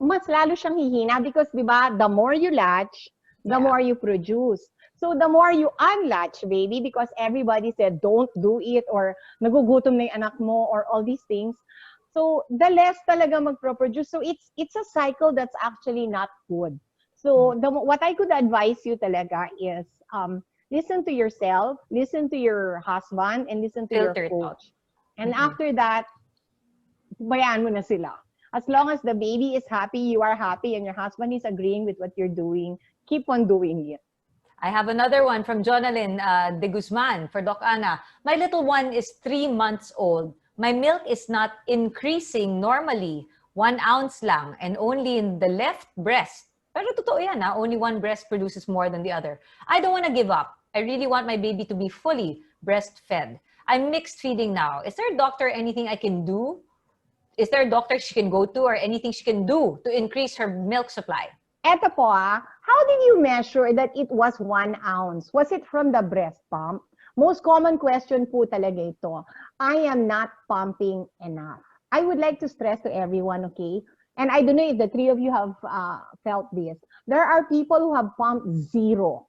mas lalo siyang hihina, because diba, the more you latch, the more you produce. So the more you unlatch, baby, because everybody said, don't do it, or nagugutom na yung anak mo, or all these things. So the less talaga magproduce. So it's a cycle that's actually not good. So what I could advise you talaga is listen to yourself, listen to your husband, and listen to your coach. And after that, bayaan mo na sila. As long as the baby is happy, you are happy, and your husband is agreeing with what you're doing, keep on doing it. I have another one from Jonalyn de Guzman for Doc Anna. My little one is 3 months old. My milk is not increasing normally. 1 ounce lang, and only in the left breast. Pero totoo yan, only one breast produces more than the other. I don't want to give up. I really want my baby to be fully breastfed. I'm mixed feeding now. Is there a doctor, anything I can do? Is there a doctor she can go to or anything she can do to increase her milk supply? Eto po how did you measure that it was 1 ounce? Was it from the breast pump? Most common question po talaga ito. I am not pumping enough. I would like to stress to everyone, okay? And I don't know if the three of you have felt this. There are people who have pumped 0.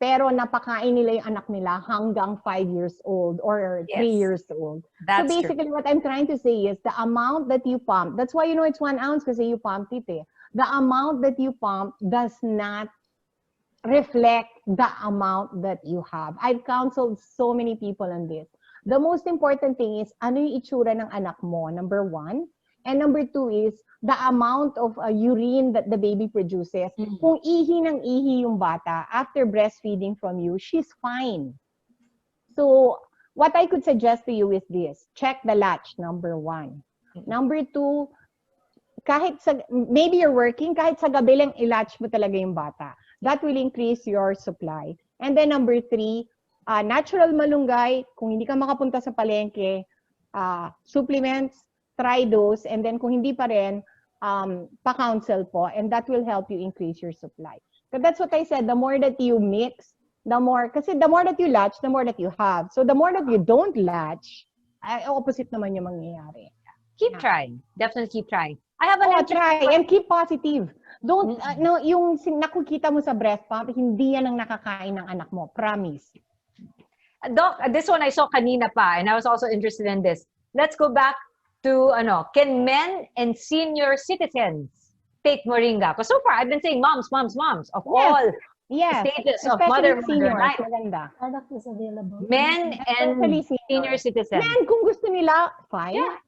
Pero napakain nila yung anak nila hanggang 5 years old or 3 years old. That's so basically what I'm trying to say is the amount that you pump, that's why you know it's 1 ounce kasi you pumped it eh. The amount that you pump does not reflect the amount that you have. I've counseled so many people on this. The most important thing is ano yung itsura ng anak mo, number 1. And number 2 is the amount of urine that the baby produces. Kung ihi ng ihi yung bata after breastfeeding from you, she's fine. So what I could suggest to you is this. Check the latch, number 1. Number 2, kahit maybe you're working, kahit sa gabi lang i-latch mo talaga yung bata. That will increase your supply. And then number 3, natural malunggay, kung hindi ka makapunta sa palengke, supplements, try those, and then kung hindi pa rin, pa-counsel po, and that will help you increase your supply. So that's what I said, the more that you mix, the more, kasi the more that you latch, the more that you have. So the more that you don't latch, opposite naman yung mangyayari. Keep trying. Definitely keep trying. I have an try and keep positive. Don't, no, yung nakikita mo sa breast pump, hindi yan ang nakakain ng anak mo. Promise. Doc, this one I saw kanina pa, and I was also interested in this. Let's go back to, can men and senior citizens take Moringa? Because so far, I've been saying moms of all stages of motherhood. Product is available. Men and senior citizens. Men, kung gusto nila, fine. Yeah.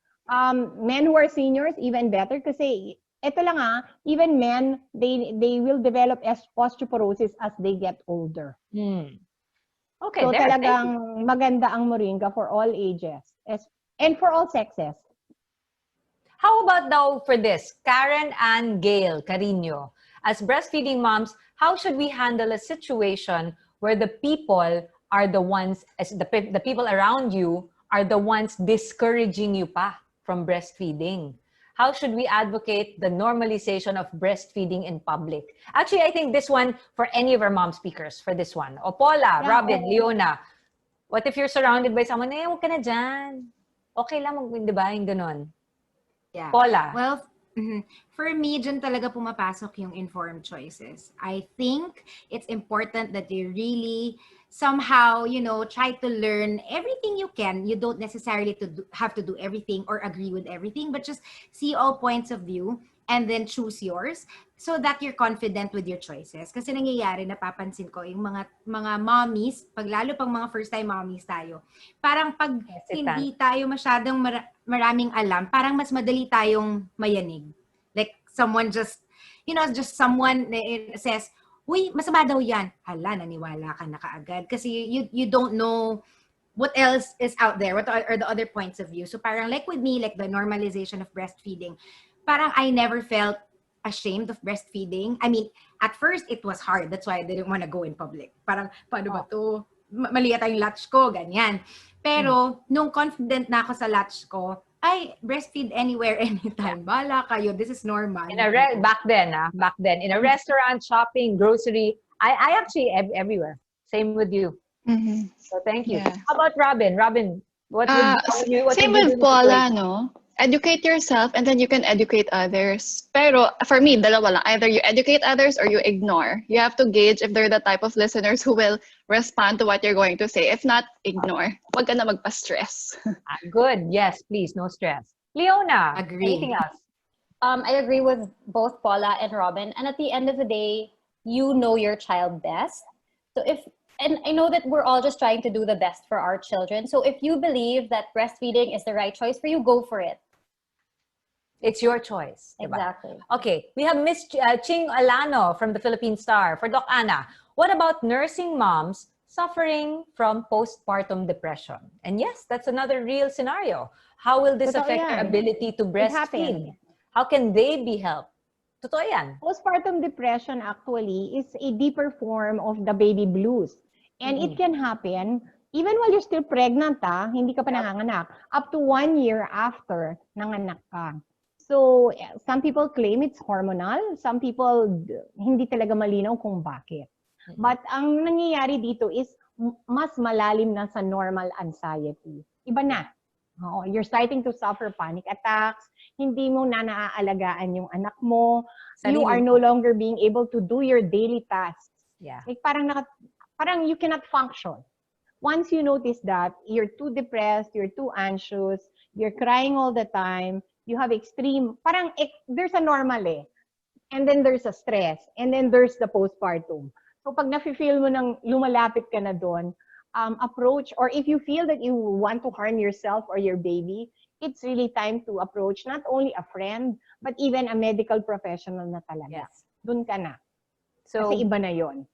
Men who are seniors, even better. Kasi, ito lang even men, they will develop osteoporosis as they get older. Okay, so talagang maganda ang Moringa for all ages and for all sexes. How about now for this? Karen and Gail Carino. As breastfeeding moms, how should we handle a situation where the people are the ones, as the people around you are the ones discouraging you pa from breastfeeding? How should we advocate the normalization of breastfeeding in public? Actually, I think this one for any of our mom speakers for this one. O Paula, Robyn, Leona, what if you're surrounded by someone, huwag ka na dyan. Okay lang, di ba? Yung ganon. Yeah. Paula. Well, for me, dyan talaga pumapasok yung informed choices. I think it's important that you really somehow, try to learn everything you can. You don't necessarily have to do everything or agree with everything, but just see all points of view and then choose yours so that you're confident with your choices. Kasi nangyayari, napapansin ko, yung mga mommies, lalo pang mga first-time mommies tayo, parang pag hindi tayo masyadong maraming alam, parang mas madali tayong mayanig. Like someone just someone says, uy, masama daw yan. Hala, naniwala ka na kaagad. Kasi you don't know what else is out there, what are the other points of view. So parang like with me, like the normalization of breastfeeding, parang I never felt ashamed of breastfeeding. I mean, at first, it was hard. That's why I didn't want to go in public. Parang, paano ba to? Mali yata yung latch ko, ganyan. Pero, nung confident na ako sa latch ko, ay, breastfeed anywhere, anytime. Bala kayo, this is normal. Back then, in a restaurant, shopping, grocery, I actually, everywhere. Same with you. So, thank you. Yeah. How about Robyn? Robyn, what would you same with Paula, no? Educate yourself and then you can educate others. Pero for me, dalawa lang. Either you educate others or you ignore. You have to gauge if they're the type of listeners who will respond to what you're going to say. If not, ignore. Huwag ka na magpa-stress. Good. Yes, please. No stress. Leona, agree. Anything else? I agree with both Paula and Robyn. And at the end of the day, you know your child best. So and I know that we're all just trying to do the best for our children. So if you believe that breastfeeding is the right choice for you, go for it. It's your choice. Exactly. Diba? Okay, we have Miss Ching Alano from the Philippine Star. For Doc Anna, what about nursing moms suffering from postpartum depression? And yes, that's another real scenario. How will this affect their ability to breastfeed? How can they be helped? Totoo yan. Postpartum depression actually is a deeper form of the baby blues. And it can happen even while you're still pregnant, hindi ka pa nanganganak, up to 1 year after nanganak ka. So, some people claim it's hormonal. Some people, hindi talaga malinaw kung bakit. But ang nangyayari dito is mas malalim na sa normal anxiety. Iba na. You're starting to suffer panic attacks. Hindi mo na naaalagaan yung anak mo. You are no longer being able to do your daily tasks. Yeah. Like parang you cannot function. Once you notice that you're too depressed, you're too anxious, you're crying all the time, you have extreme, there's a normal and then there's a stress, and then there's the postpartum. So pag nafe-feel mo nang lumalapit ka na doon, approach, or if you feel that you want to harm yourself or your baby, it's really time to approach not only a friend, but even a medical professional na talaga. Yes. Doon ka na. So, kasi iba na yon.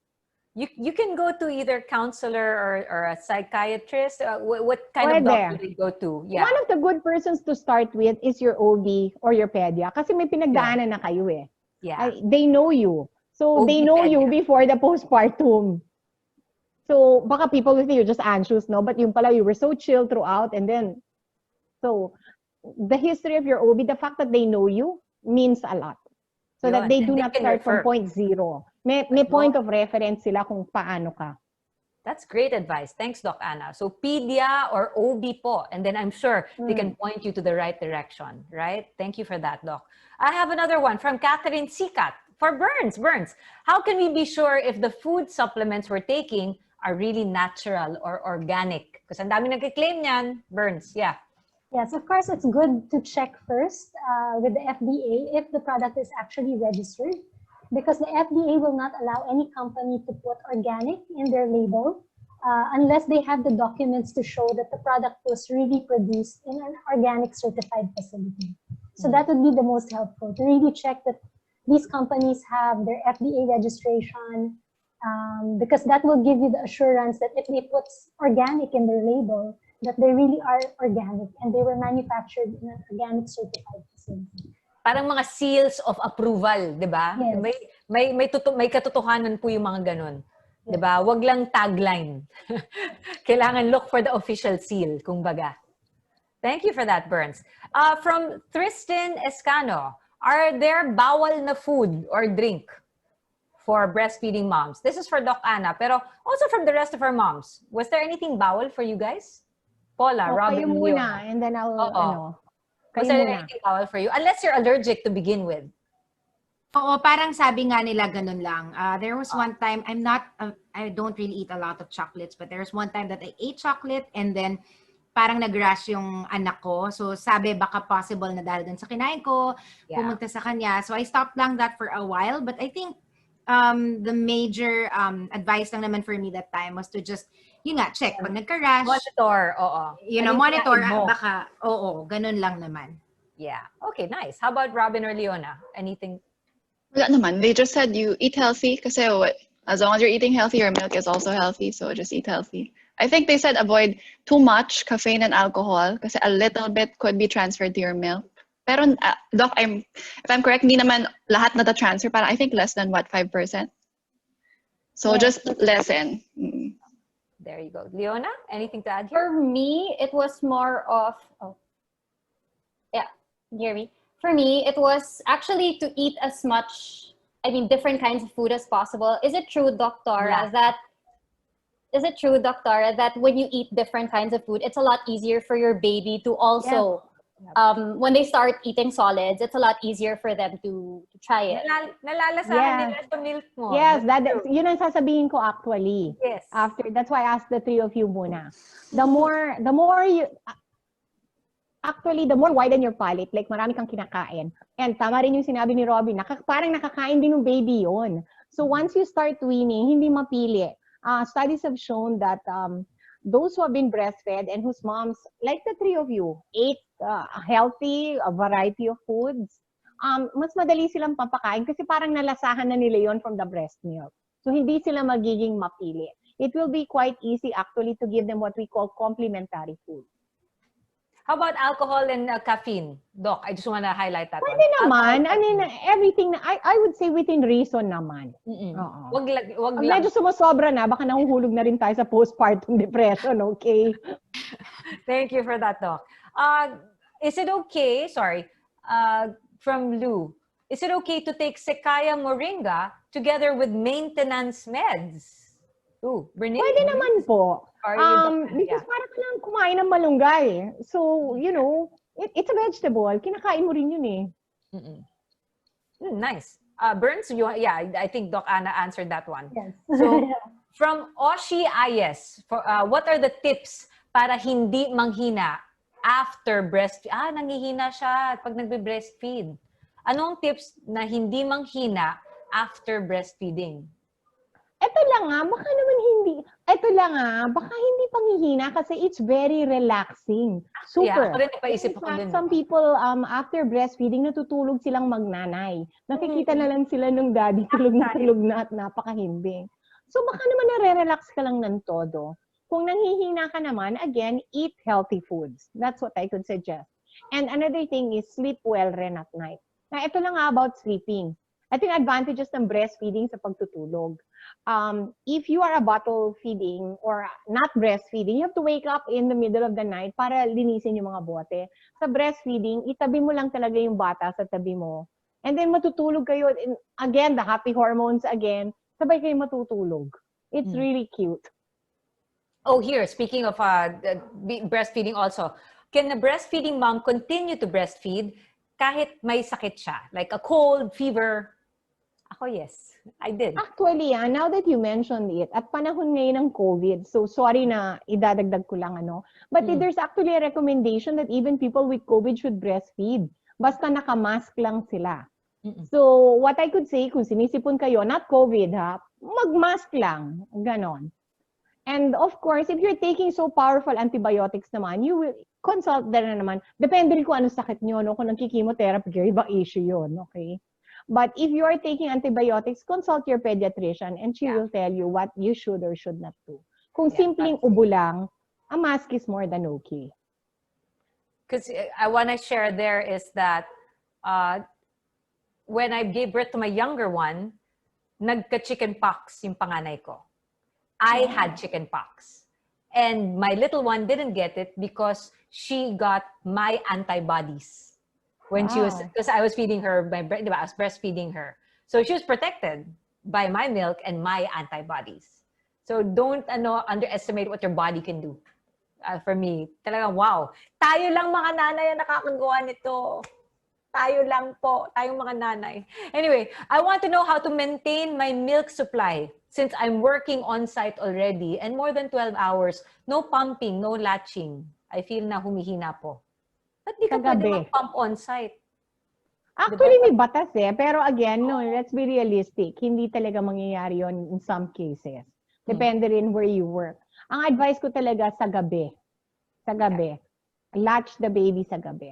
You can go to either counselor or a psychiatrist. What kind of doctor do you go to? Yeah. One of the good persons to start with is your OB or your pedia. Kasi may pinagdaanan na kayo Yeah. They know you. So, they know you before the postpartum. So, baka people will think you're just anxious, no? But yung pala, you were so chill throughout. And then, so, the history of your OB, the fact that they know you means a lot. So that they do not start from point zero. May point of reference sila kung paano ka. That's great advice. Thanks, Doc Anna. So, pedia or OB po. And then I'm sure they can point you to the right direction, right? Thank you for that, Doc. I have another one from Catherine Sikat. For Burns, how can we be sure if the food supplements we're taking are really natural or organic? Because ang dami nagkiklaim niyan, Burns, yeah. Yes, of course, it's good to check first with the FDA if the product is actually registered, because the FDA will not allow any company to put organic in their label unless they have the documents to show that the product was really produced in an organic certified facility. So that would be the most helpful, to really check that these companies have their FDA registration, because that will give you the assurance that if they put organic in their label, that they really are organic and they were manufactured in an organic certified facility. Parang mga seals of approval, di ba? Yes. May katotohanan po yung mga ganun. Di ba? Wag lang tagline. Kailangan look for the official seal, kumbaga. Thank you for that, Burns. From Tristan Escano, are there bawal na food or drink for breastfeeding moms? This is for Doc Anna, pero also from the rest of our moms. Was there anything bawal for you guys? Paula, Robyn, kayo muna, and then I'll, was there anything bawal for you? Unless you're allergic to begin with. Oo, parang sabi nga nila ganun lang. There was one time, I don't really eat a lot of chocolates, but there was one time that I ate chocolate and then parang nag-rash yung anak ko. So sabi, baka possible na dahil dun sa kinain ko, pumunta sa kanya. So I stopped lang that for a while. But I think the major advice lang naman for me that time was to just, yun nga, check. Pag nagka-rash, Monitor, you know, monitor, baka, ganun lang naman. Yeah. Okay, nice. How about Robyn or Leona? Anything? Wala naman. They just said you eat healthy kasi as long as you're eating healthy, your milk is also healthy. So just eat healthy. I think they said avoid too much caffeine and alcohol kasi a little bit could be transferred to your milk. Pero, Doc, if I'm correct, hindi naman lahat na transfer. Parang I think less than 5%. So just lessen. There you go. Leona, anything to add here? For me, it was more of, Gary. For me, it was actually to eat as much, different kinds of food as possible. Is it true, Doctora, that when you eat different kinds of food, it's a lot easier for your baby to also, when they start eating solids, it's a lot easier for them to try it. Nalalasahan nila sa milk mo. Yes, yun ang sasabihin ko actually. Yes. That's why I asked the three of you muna. The more you, actually, the more widen your palate, like marami kang kinakain. And tama rin yung sinabi ni Robyn, parang nakakain din ng baby yon. So once you start weaning, hindi mapili. Studies have shown that those who have been breastfed and whose moms, like the three of you, ate healthy, a variety of foods, mas madali silang papakain kasi parang nalasahan na nila yon from the breast milk. So hindi sila magiging mapili. It will be quite easy actually to give them what we call complementary food. How about alcohol and caffeine? Doc, I just want to highlight that Pwede one. naman. I Alcohol, mean, caffeine. everything, I would say within reason naman. Mm-mm. Oo. Wag Pag lang. medyo sumusobra na, baka nahuhulog na rin tayo sa postpartum depression, okay? Thank you for that, Doc. Is it okay, from Lou, is it okay to take Sekaya Moringa together with maintenance meds? Ooh, Bernice? Pwede naman po. Or you don't- Because yeah. parang ka lang kumain ng malunggay. So, you know, it's a vegetable. Kinakain mo rin yun eh. Mm-mm. Nice. Burns, I think Doc Anna answered that one. Yes. So, from Oshi Ayes, what are the tips para hindi manghina after breastfeed? Nanghihina siya pag nagbe-breastfeed. Anong tips na hindi manghina after breastfeeding? Ito lang baka hindi panghihina kasi it's very relaxing. Super. Yeah, ako rin napaisip ako dun. Some people, after breastfeeding, natutulog silang magnanay. Nakikita na lang sila nung daddy, tulog na at napakahimbing. So baka naman nare-relax ka lang ng todo. Kung nanghihina ka naman, again, eat healthy foods. That's what I could suggest. And another thing is sleep well rin at night. Now, ito lang nga about sleeping. Ito yung advantages ng breastfeeding sa pagtutulog. If you are a bottle feeding or not breastfeeding, you have to wake up in the middle of the night para linisin yung mga bote. Sa breastfeeding, itabi mo lang talaga yung bata sa tabi mo. And then matutulog kayo. And again, the happy hormones again. Sabay kayo matutulog. It's really cute. Oh, here, speaking of breastfeeding also, can a breastfeeding mom continue to breastfeed kahit may sakit siya? Like a cold, fever? Ako, yes. I did. Actually, now that you mentioned it, at panahon ngayon ng COVID, so sorry na idadagdag ko lang but there's actually a recommendation that even people with COVID should breastfeed. Basta naka-mask lang sila. So, what I could say, kung sinisipon kayo, not COVID mag-mask lang. Ganon. And of course, if you're taking so powerful antibiotics naman, you will consult na naman. Depende rin kung ano sakit nyo, kung nagki-chemotherapy kayo, ibang issue yun, okay? But if you are taking antibiotics, consult your pediatrician and she will tell you what you should or should not do. Kung simpleng ubo lang, a mask is more than okay. Because I want to share there is that when I gave birth to my younger one, nagka-chicken pox yung panganay ko. I had chicken pox. And my little one didn't get it because she got my antibodies. When she was, because I was feeding her, I was breastfeeding her. So she was protected by my milk and my antibodies. So don't underestimate what your body can do. For me, talagang wow. Tayo lang mga nanay ang nakakagawa nito. Tayo lang po, tayong mga nanay. Anyway, I want to know how to maintain my milk supply since I'm working on-site already and more than 12 hours. No pumping, no latching. I feel na humihina po. Ba't di ka pwede mag-pump on-site? Actually, may batas Pero again, let's be realistic. Hindi talaga mangyayari yon in some cases. Depende rin where you work. Ang advice ko talaga sa gabi. Sa gabi. Latch the baby sa gabi.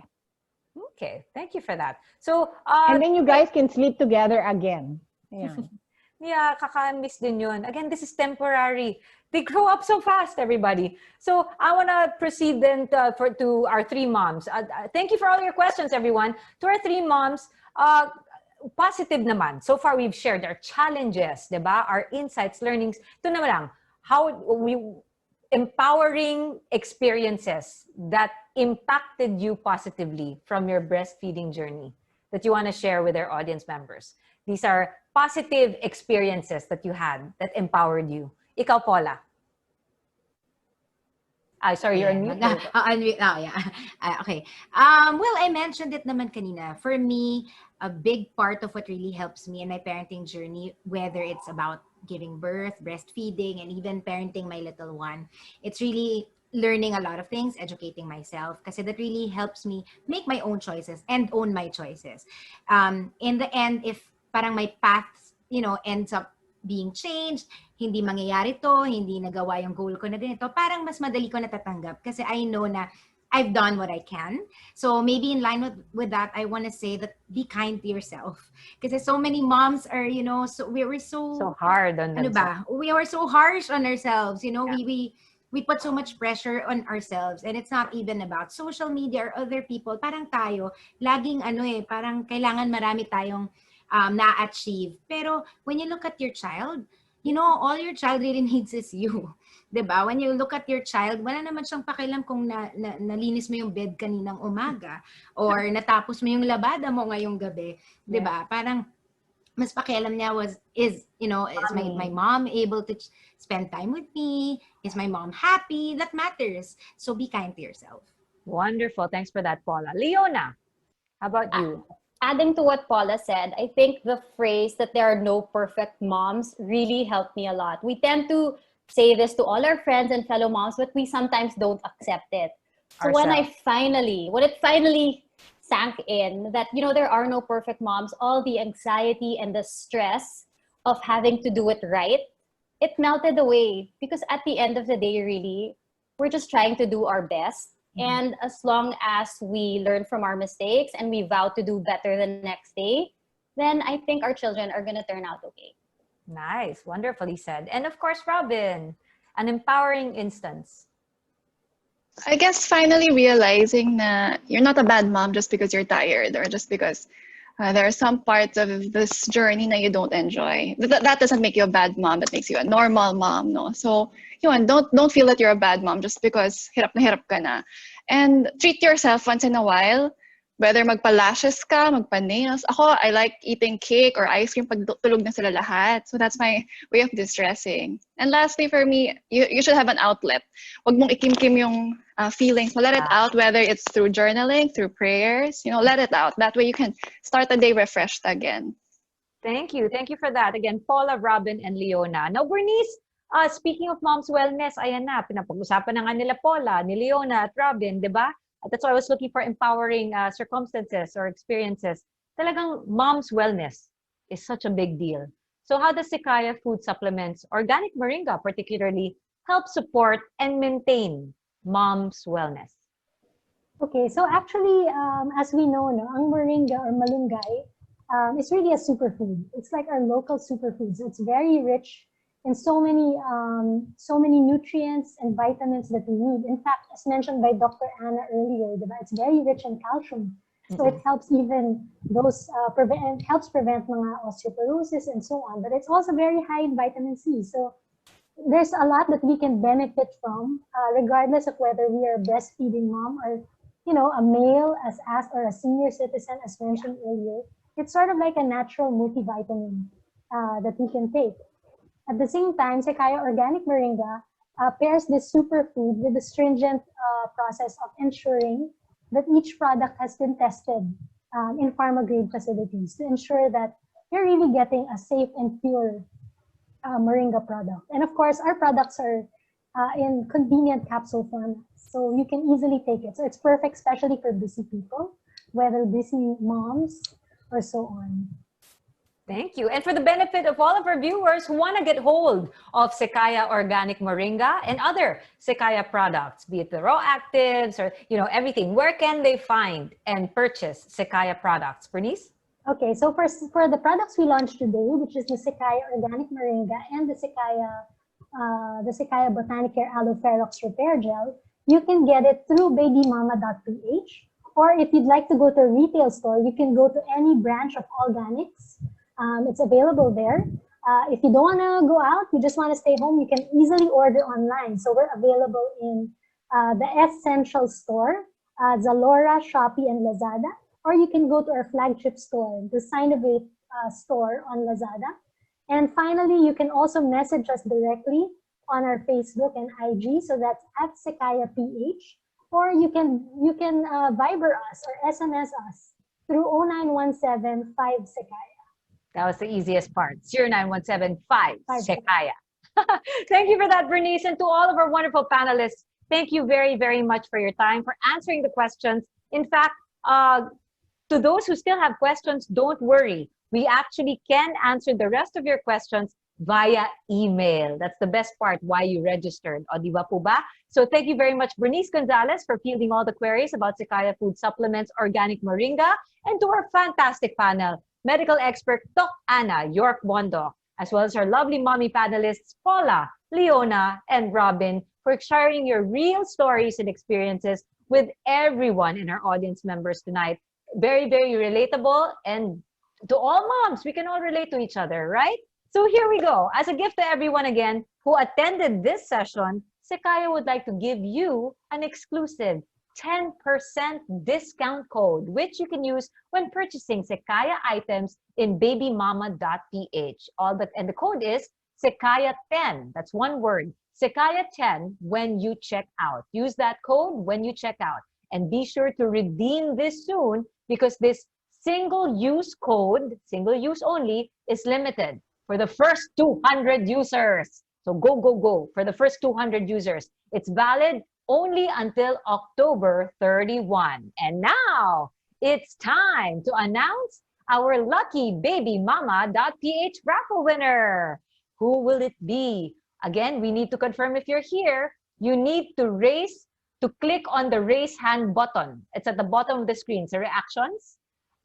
Okay, thank you for that. So, and then you guys can sleep together again. Ayan. Yeah, kaka-miss din yun. Again, this is temporary. They grow up so fast, everybody. So I want to proceed then to our three moms. Thank you for all your questions, everyone. To our three moms, positive naman. So far, we've shared our challenges, diba? Our insights, learnings. Ito naman lang, how we empowering experiences that impacted you positively from your breastfeeding journey that you want to share with our audience members. These are positive experiences that you had that empowered you. Ikaw, Paula. Sorry, you're on mute. Okay. Well, I mentioned it naman kanina. For me, a big part of what really helps me in my parenting journey, whether it's about giving birth, breastfeeding, and even parenting my little one, it's really learning a lot of things, educating myself, kasi that really helps me make my own choices and own my choices. In the end, if parang my path, ends up being changed, hindi mangyayari to, hindi nagawa yung goal ko na ganito, parang mas madali ko natatanggap kasi I know na I've done what I can. So maybe in line with that, I want to say that be kind to yourself. Kasi so many moms are, so we were so hard on themselves. We are so harsh on ourselves. We we put so much pressure on ourselves, and it's not even about social media or other people. Parang tayo, laging parang kailangan marami tayong na-achieve. Pero when you look at your child, all your child really needs is you. 'Di ba? When you look at your child, wala naman siyang pakialam kung nalinis mo yung bed kaninang umaga or natapos mo yung labada mo ngayong gabi. 'Di ba? Parang mas pakialam niya is my mom able to spend time with me? Is my mom happy? That matters. So be kind to yourself. Wonderful. Thanks for that, Paula. Leona, how about you? Adding to what Paula said, I think the phrase that there are no perfect moms really helped me a lot. We tend to say this to all our friends and fellow moms, but we sometimes don't accept it. So when it finally sank in that, there are no perfect moms, all the anxiety and the stress of having to do it right, it melted away, because at the end of the day, really, we're just trying to do our best. And as long as we learn from our mistakes and we vow to do better the next day, then I think our children are going to turn out okay. Nice. Wonderfully said. And of course, Robyn, an empowering instance. I guess finally realizing that you're not a bad mom just because you're tired or just because there are some parts of this journey that you don't enjoy. That doesn't make you a bad mom. That makes you a normal mom, no? So, don't feel that you're a bad mom just because hirap na hirap ka na. And treat yourself once in a while. Whether magpa-lashes ka, magpa-nails. Ako, I like eating cake or ice cream pag tulog na sila lahat. So that's my way of distressing. And lastly, for me, you should have an outlet. Huwag mong ikim-kim yung feelings. Let it out, whether it's through journaling, through prayers. Let it out. That way you can start the day refreshed again. Thank you. Thank you for that. Again, Paula, Robyn, and Leona. Now, Bernice, speaking of mom's wellness, ayan na, pinapag-usapan na nga nila Paula, ni Leona at Robyn, di ba? That's why I was looking for empowering circumstances or experiences. Talagang mom's wellness is such a big deal. So how does Sekaya food supplements, organic moringa particularly, help support and maintain mom's wellness? Okay, so actually, as we know, ang moringa or malunggay is really a superfood. It's like our local superfood. So it's very rich in so many nutrients and vitamins that we need. In fact, as mentioned by Dr. Anna earlier, it's very rich in calcium. So it helps even those helps prevent mga osteoporosis and so on. But it's also very high in vitamin C. So there's a lot that we can benefit from, regardless of whether we are a breastfeeding mom or a male or a senior citizen, as mentioned earlier. It's sort of like a natural multivitamin that we can take. At the same time, Sekaya Organic Moringa pairs this superfood with the stringent process of ensuring that each product has been tested in pharma-grade facilities to ensure that you're really getting a safe and pure moringa product. And of course, our products are in convenient capsule format, so you can easily take it. So it's perfect, especially for busy people, whether busy moms or so on. Thank you. And for the benefit of all of our viewers who want to get hold of Sekaya Organic Moringa and other Sekaya products, be it the raw actives or everything, where can they find and purchase Sekaya products? Bernice? Okay, so for the products we launched today, which is the Sekaya Organic Moringa and the Sekaya Botanicare Aloe Ferox Repair Gel, you can get it through babymama.ph, or if you'd like to go to a retail store, you can go to any branch of Organics. It's available there. If you don't want to go out, you just want to stay home, you can easily order online. So we're available in the Essential Store, Zalora, Shopee, and Lazada. Or you can go to our flagship store, the Sinovate store on Lazada. And finally, you can also message us directly on our Facebook and IG. So that's at Sekaya PH. Or you can Viber us or SMS us through 0917 5 Sekaya. That was the easiest part. 09175 Sekaya. Thank you for that, Bernice. And to all of our wonderful panelists, thank you very, very much for your time, for answering the questions. In fact, to those who still have questions, don't worry. We actually can answer the rest of your questions via email. That's the best part, why you registered. O, di ba po ba? So thank you very much, Bernice Gonzalez, for fielding all the queries about Sekaya Food Supplements, Organic Moringa, and to our fantastic panel, medical expert Doc Anna York Bondoc, as well as our lovely mommy panelists, Paula, Leona, and Robyn for sharing your real stories and experiences with everyone in our audience members tonight. Very, very relatable, and to all moms, we can all relate to each other, right? So here we go. As a gift to everyone again who attended this session, Sekaya would like to give you an exclusive 10% discount code, which you can use when purchasing Sekaya items in babymama.ph. And the code is Sekaya10. That's one word. Sekaya10 when you check out. Use that code when you check out. And be sure to redeem this soon, because this single-use code, single-use only, is limited for the first 200 users. So go, go, go for the first 200 users. It's valid only until October 31. And now it's time to announce our lucky babymama.ph raffle winner. Who will it be? Again, we need to confirm if you're here. You need to click on the raise hand button. It's at the bottom of the screen. So reactions.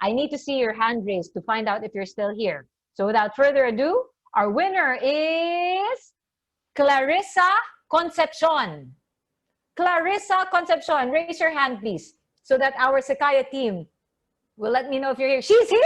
I need to see your hand raised to find out if you're still here. So without further ado, our winner is Clarissa Concepcion. Clarissa Concepcion, raise your hand, please, so that our Sakaya team will let me know if you're here. She's here!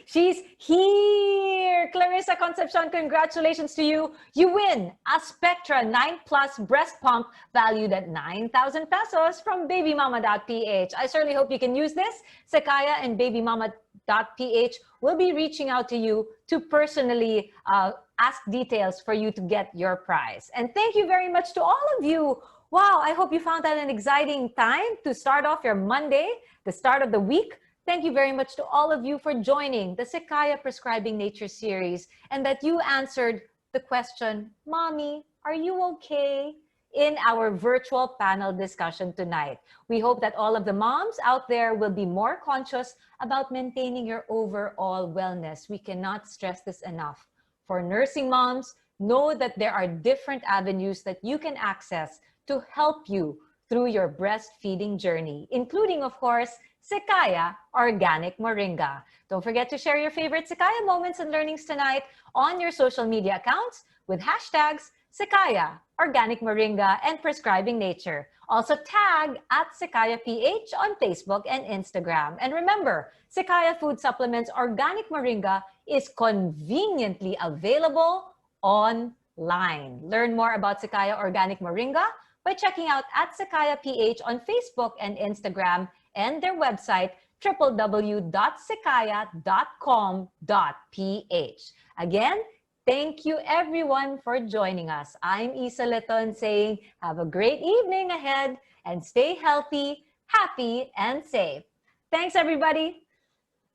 She's here! Clarissa Concepcion, congratulations to you. You win a Spectra 9 Plus breast pump valued at 9,000 pesos from babymama.ph. I certainly hope you can use this. Sakaya and babymama.ph will be reaching out to you to personally ask details for you to get your prize. And thank you very much to all of you. Wow, I hope you found that an exciting time to start off your Monday, the start of the week. Thank you very much to all of you for joining the Sekaya Prescribing Nature Series, and that you answered the question, Mommy, are you okay? In our virtual panel discussion tonight. We hope that all of the moms out there will be more conscious about maintaining your overall wellness. We cannot stress this enough. For nursing moms, know that there are different avenues that you can access to help you through your breastfeeding journey, including, of course, Sekaya Organic Moringa. Don't forget to share your favorite Sekaya moments and learnings tonight on your social media accounts with hashtags Sekaya, Organic Moringa, and Prescribing Nature. Also tag at Sekaya PH on Facebook and Instagram. And remember, Sekaya Food Supplements Organic Moringa is conveniently available online. Learn more about Sekaya Organic Moringa by checking out at Sekaya PH on Facebook and Instagram, and their website, www.sekaya.com.ph. Again, thank you everyone for joining us. I'm Isa Leton saying have a great evening ahead and stay healthy, happy, and safe. Thanks everybody.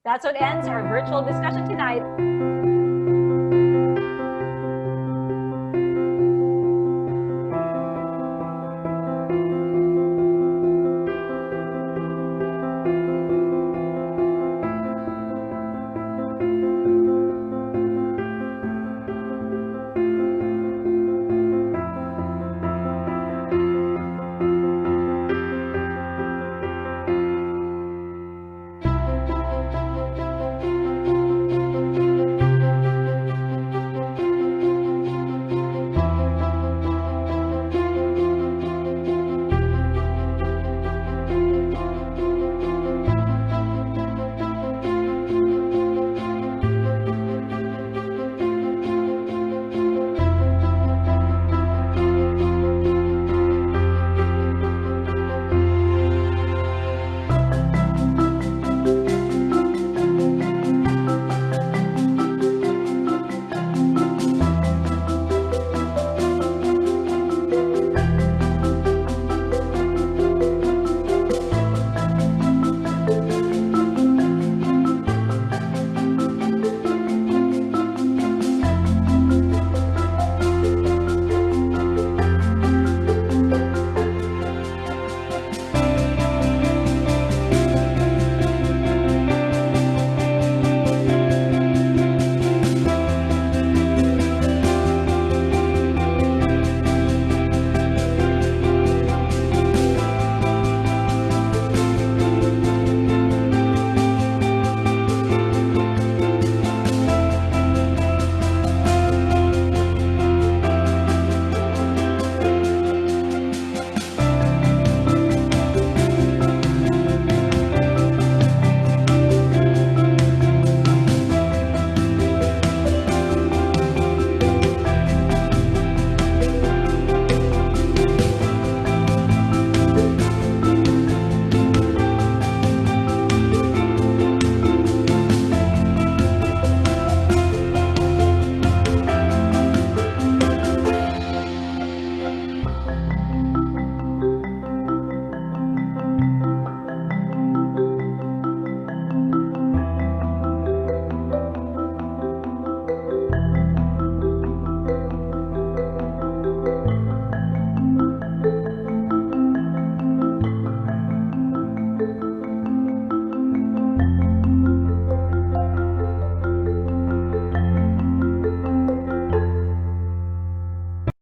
That's what ends our virtual discussion tonight.